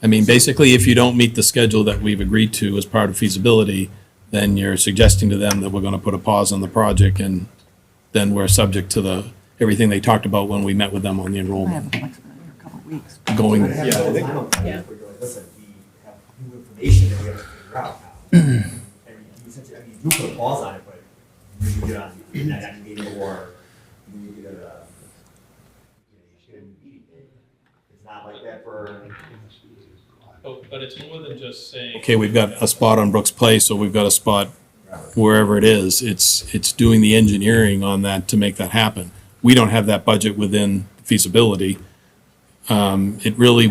I mean, basically, if you don't meet the schedule that we've agreed to as part of feasibility, then you're suggesting to them that we're gonna put a pause on the project, and then we're subject to everything they talked about when we met with them on the I have enrollment. flexibility for a couple of weeks. Going, But it has Yeah, I no think- time on it, but you're like, listen, we have new information that we have to figure out now. And you essentially, you do put a pause on it, but you get on, in that meeting, or you get a, you get a new meeting. It's not like that for. But it's more than just saying. Okay, we've got a spot on Brooks Place, or we've got a spot wherever it is. It's doing the engineering on that to make that happen. We don't have that budget within feasibility. It really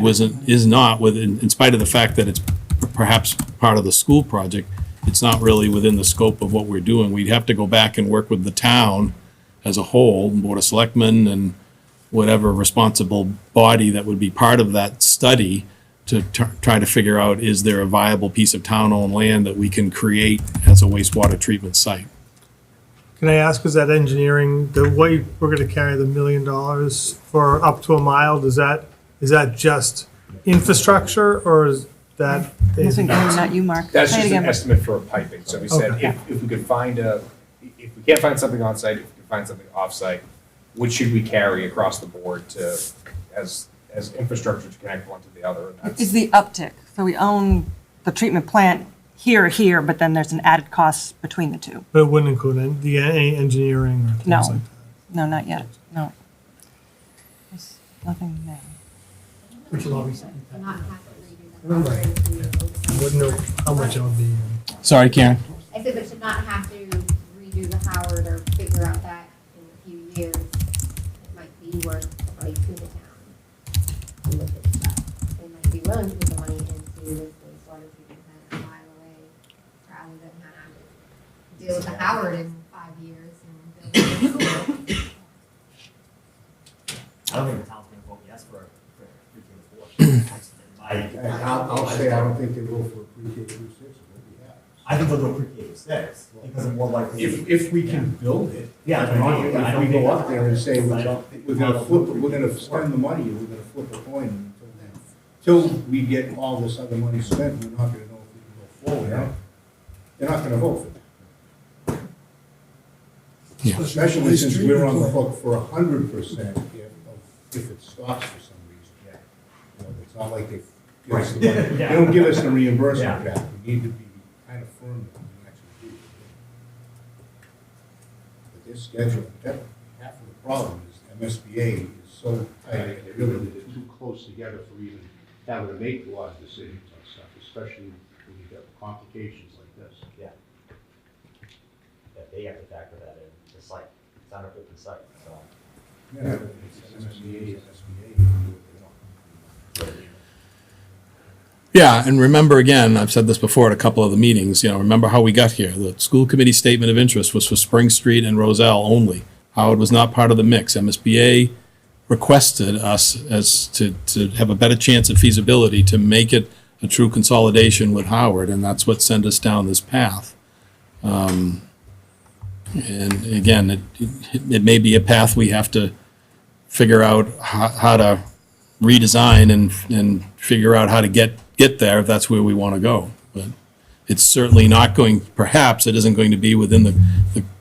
is not within, in spite of the fact that it's perhaps part of the school project, it's not really within the scope of what we're doing. We'd have to go back and work with the town as a whole, Board of Selectmen and whatever responsible body that would be part of that study, try to figure out, is there a viable piece of town-owned land that we can create as a wastewater treatment site? Can I ask, is that engineering, the way we're gonna carry the $1 million for up to a mile, is that just infrastructure, or is that? Wasn't going, not you, Mark. That's Say it just an again. estimate for piping. So we said Okay. if we could find if we can't find something on site, if we can find something off site, what should we carry across the board to, as infrastructure to connect one to the other? And that's- It's the uptick. So we own the treatment plant here, but then there's an added cost between the two. But it wouldn't include any engineering or things No. like that? No, not yet, no. There's nothing there. Which will obviously Not impact. have to redo the Right. power. Wouldn't know how much it would be. Sorry, Karen? I said, but should not have to redo the Howard or figure out that in a few years. It might be worth the money to the town. To look at stuff. They might be willing to put the money into this wastewater treatment plant a mile away, rather than have to deal with the Howard in 5 years and build it. I don't think the town's gonna vote yes for pre-K to 4. I'll say, I don't think they will for pre-K through 6, it will be half. I think they'll do a pre-K to 6, because they're more likely. If we can build it. Yeah, that's what I mean. I If don't we think go up that's- there and say, I don't think we're the gonna town flip, will we're gonna spend the money, we're gonna flip a coin until then. Till we get all this other money spent, we're not gonna know if we can go forward. They're not gonna vote for that. Yeah. Especially since we're on the hook for 100% if it stops for some reason. Yeah. You know, it's not like they give us the money. They don't give us the reimbursement Yeah. back. We need to be kind of firm that we actually do. But this schedule, half of the problem is MSBA is so tight, They're really too close together for even having to make a lot of decisions on stuff, especially when you got complications like this. Yeah. Yeah, they have to factor that in, it's like, it's not an open site, so. Yeah, it's MSBA, it's SBA, they do what they want. Yeah, and remember again, I've said this before at a couple of the meetings, remember how we got here. The school committee statement of interest was for Spring Street and Roselle only. Howard was not part of the mix. MSBA requested us as to have a better chance of feasibility to make it a true consolidation with Howard, and that's what sent us down this path. And again, it may be a path we have to figure out how to redesign and figure out how to get there if that's where we want to go. But it's certainly not going, perhaps it isn't going to be within the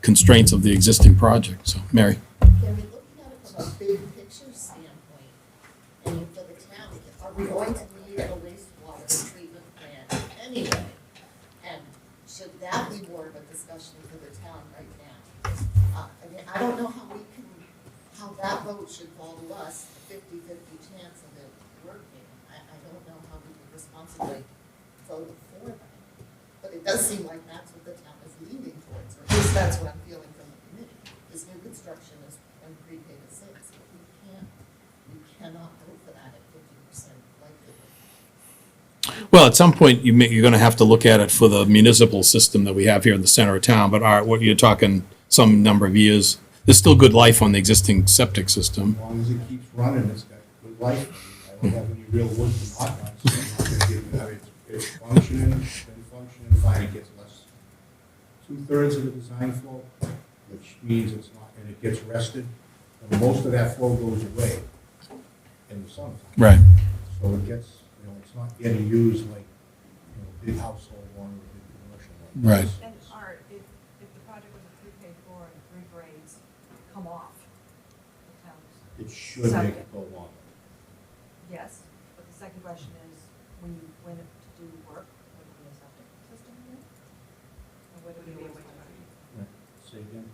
constraints of the existing project. So, Mary? Can we look at it from a big picture standpoint? And for the town, are we going to need a wastewater treatment plant anyway? And should that be more of a discussion for the town right now? I don't know how that vote should fall to us, 50-50 chance of it working. I don't know how we can responsibly vote for that. But it does seem like that's what the town is leaning towards, or at least that's what I'm feeling from the committee. This new construction is from pre-K to 6, but we cannot vote for that at 50% likelihood. Well, at some point, you're going to have to look at it for the municipal system that we have here in the center of town, but Art, what you're talking some number of years, there's still good life on the existing septic system. As long as it keeps running, it's got good life. I don't have any real wood to knock on, so I'm not gonna give it, it's functioning, it's been functioning fine. It gets less, 2/3 of the design flow, which means it's not, and it gets rested. And most of that flow goes away in the summertime. Right. So it gets, it's not getting used like, big household one or big commercial one. Right. And Art, if the project was a 3K4 and 3 grades come off the town's. It should make it go longer. Yes, but the second question is, when you went to do work, would it be a septic system here? Or would it be a wastewater? Say again?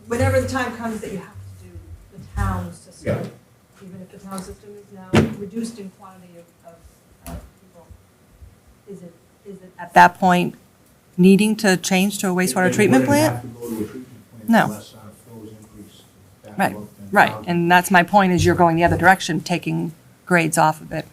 Whenever the time comes that you have to do the town system, Yeah. even if the town system is now reduced in quantity of people, is it at that point needing to change to a wastewater treatment plant? They wouldn't have to go to a treatment plant No. unless our flows increase back Right, above 10,000. right, and that's my point, is you're going the other direction, taking grades off of it.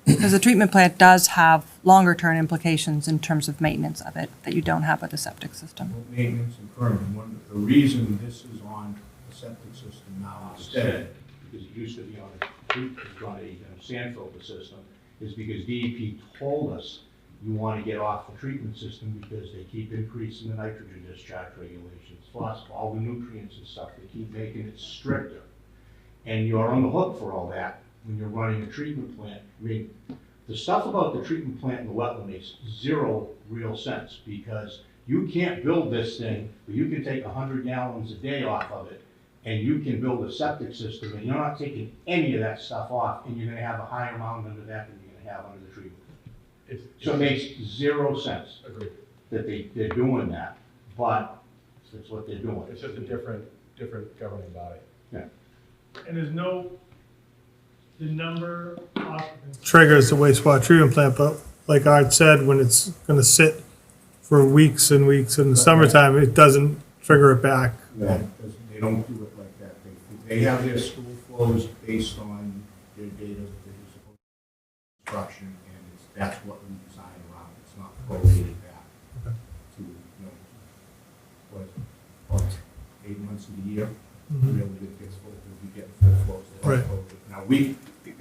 Because the treatment plant does have longer-term implications in terms of maintenance of it that you don't have with the septic system. Maintenance and permitting. The reason this is on the septic system now instead, because it used to be on a sand filter system, is because DEP told us you want to get off the treatment system because they keep increasing the nitrogen discharge regulations, plus all the nutrients and stuff, they keep making it stricter. And you're on the hook for all that when you're running a treatment plant. I mean, the stuff about the treatment plant and the wetland makes zero real sense, because you can't build this thing, but you can take 100 gallons a day off of it, and you can build a septic system, and you're not taking any of that stuff off, and you're gonna have a higher amount under that than you're gonna have under the treatment. So it makes zero sense Agreed. that they're doing that, but it's what they're doing. It's just a different governing body. Yeah. And there's no, the number triggers the wastewater treatment plant, but like Art said, when it's gonna sit for weeks and weeks in the summertime, it doesn't trigger it back. Yeah, they don't do it like that. They have their school flows based on their data that they're supposed to construction, and that's what we design around. It's not prorated back to, what, 8 months of the year, really it gets full, we get full flows. Right. Now,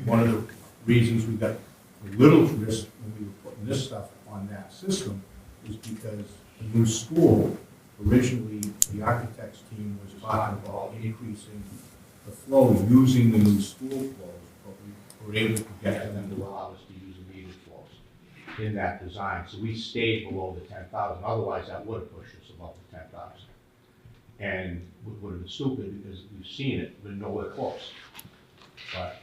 one of the reasons we got a little risk when we were putting this stuff on that system is because the new school, originally, the architect's team was talking about increasing the flow using the new school flows, but we were able to get them to allow us to use immediate flows in that design. So we stayed below the 10,000. Otherwise, that would have pushed us above the 10,000. And would have been stupid because we've seen it, but nowhere close. But,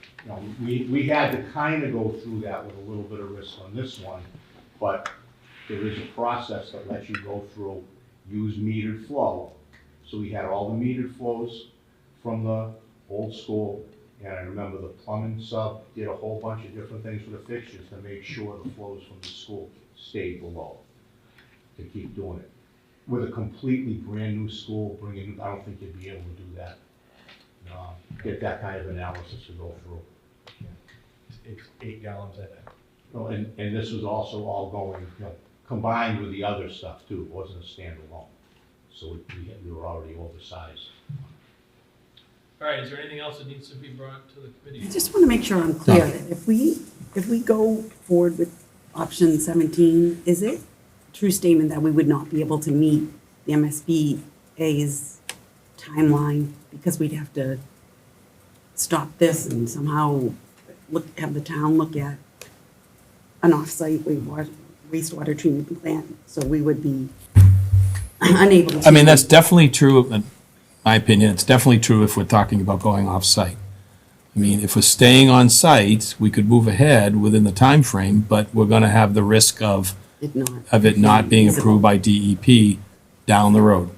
we had to kind of go through that with a little bit of risk on this one, but there is a process that lets you go through, use metered flow. So we had all the metered flows from the old school, and I remember the plumbing sub did a whole bunch of different things for the fixtures to make sure the flows from the school stayed below, to keep doing it. With a completely brand new school, I don't think you'd be able to do that. Get that kind of analysis to go through. It's 8 gallons a day. Oh, and this was also all going, combined with the other stuff too. It wasn't a standalone. So we were already oversized. All right, is there anything else that needs to be brought to the committee? I just want to make sure I'm clear that if we go forward with option 17, is it a true statement that we would not be able to meet the MSBA's timeline because we'd have to stop this and somehow have the town look at an off-site wastewater treatment plant, so we would be unable to. I mean, that's definitely true, in my opinion, it's definitely true if we're talking about going off-site. I mean, if we're staying on site, we could move ahead within the time frame, but we're gonna have the risk of it not being approved by DEP down the road. Okay,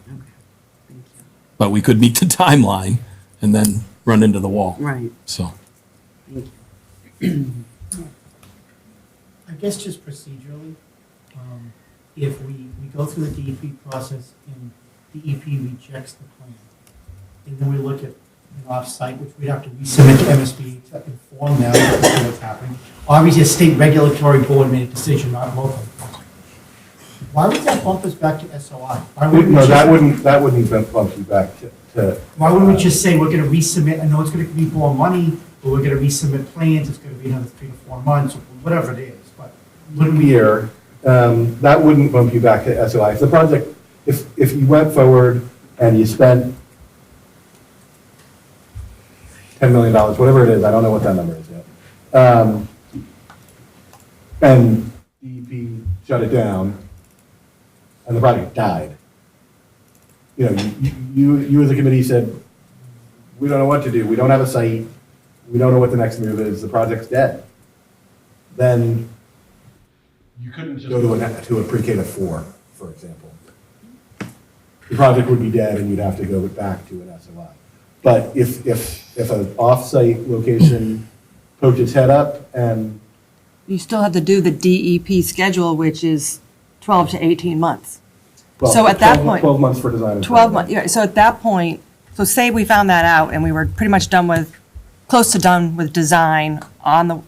thank you. But we could meet the timeline and then run into the wall, Right, so. thank you. I guess just procedurally, if we go through the DEP process and DEP rejects the plan, and then we look at an off-site, which we'd have to resubmit to MSB to inform them of what's happening. Obviously, a state regulatory board made a decision, not local. Why would that bump us back to SOI? Why wouldn't we No, just- that wouldn't even bump you back to. Why wouldn't we just say we're gonna resubmit, I know it's gonna be more money, but we're gonna resubmit plans, it's gonna be another 3 to 4 months, or whatever it is, but wouldn't we? Year, that wouldn't bump you back to SOI. If the project, if you went forward and you spent $10 million, whatever it is, I don't know what that number is yet. And DEP shut it down, and the project died. You as a committee said, we don't know what to do, we don't have a site, we don't know what the next move is, the project's dead. Then You couldn't just go to a pre-K to 4, for example. The project would be dead and you'd have to go back to an SOI. But if an off-site location poked its head up and. You still have to do the DEP schedule, which is 12 to 18 months. well, So at that 12 point- 12 months for design. and 12 planning. months, yeah, so at that point, so say we found that out and we were pretty much close to done with design on the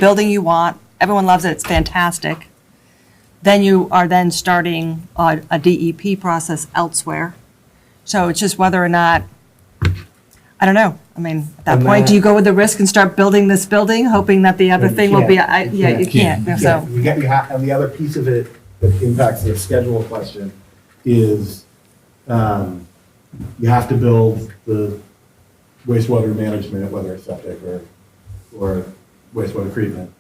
building you want, everyone loves it, it's fantastic. Then you are then starting a DEP process elsewhere. So it's just whether or not, I don't know. I mean, at that And point, do that- you go with the risk and start building this building, hoping that the other You thing will be, can't. yeah, you can't, Yeah, so. and the other piece of it that impacts the schedule question is, you have to build the wastewater management, whether it's septic or wastewater treatment,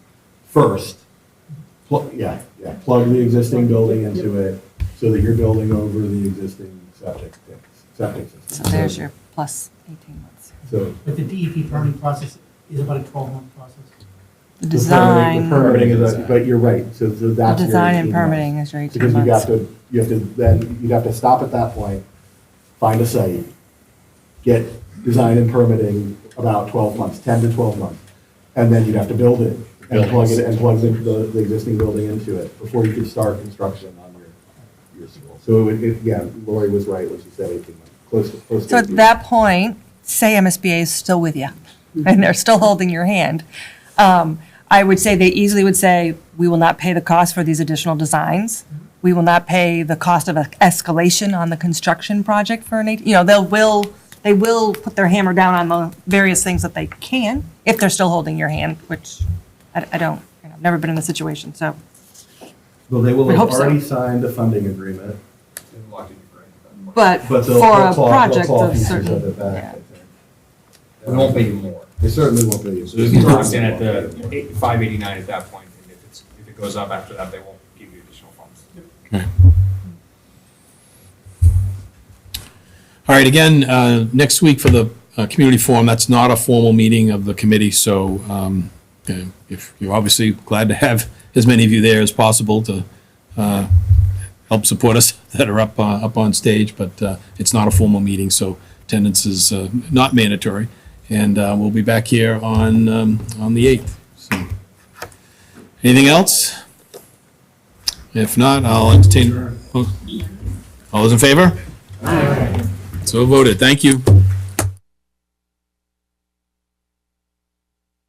first. Plug the existing building into it so that you're building over the existing septic system. So there's your plus 18 months. So But the DEP permitting process is about a 12-month process. The the design, permitting is, but you're right, so the that's. your design 18 and months. permitting is your 18 Because months. you'd have to stop at that point, find a site, get design and permitting about 12 months, 10 to 12 months. And then you'd have to build it and plug the existing building into it before you could start construction on your school. So Lori was right when she said 18 months, close to. So at 18. that point, say MSBA is still with you, and they're still holding your hand. I would say they easily would say, we will not pay the cost for these additional designs. We will not pay the cost of escalation on the construction project for they will put their hammer down on the various things that they can, if they're still holding your hand, which I don't, I've never been in a situation, so. Well, they will we have hope so. already signed a funding agreement, But but for they'll a claw project claw of pieces certain, of it back, yeah. I think. We won't pay you more. They certainly won't pay you. So there's a stand at the 589 at that point, and if it goes up after that, they won't give you additional funds. All right, again, next week for the community forum, that's not a formal meeting of the committee, so if you're obviously glad to have as many of you there as possible to help support us that are up on stage, but it's not a formal meeting, so attendance is not mandatory. And we'll be back here on the 8th. So, anything else? If not, I'll entertain. All those in favor? Aye. So voted. Thank you.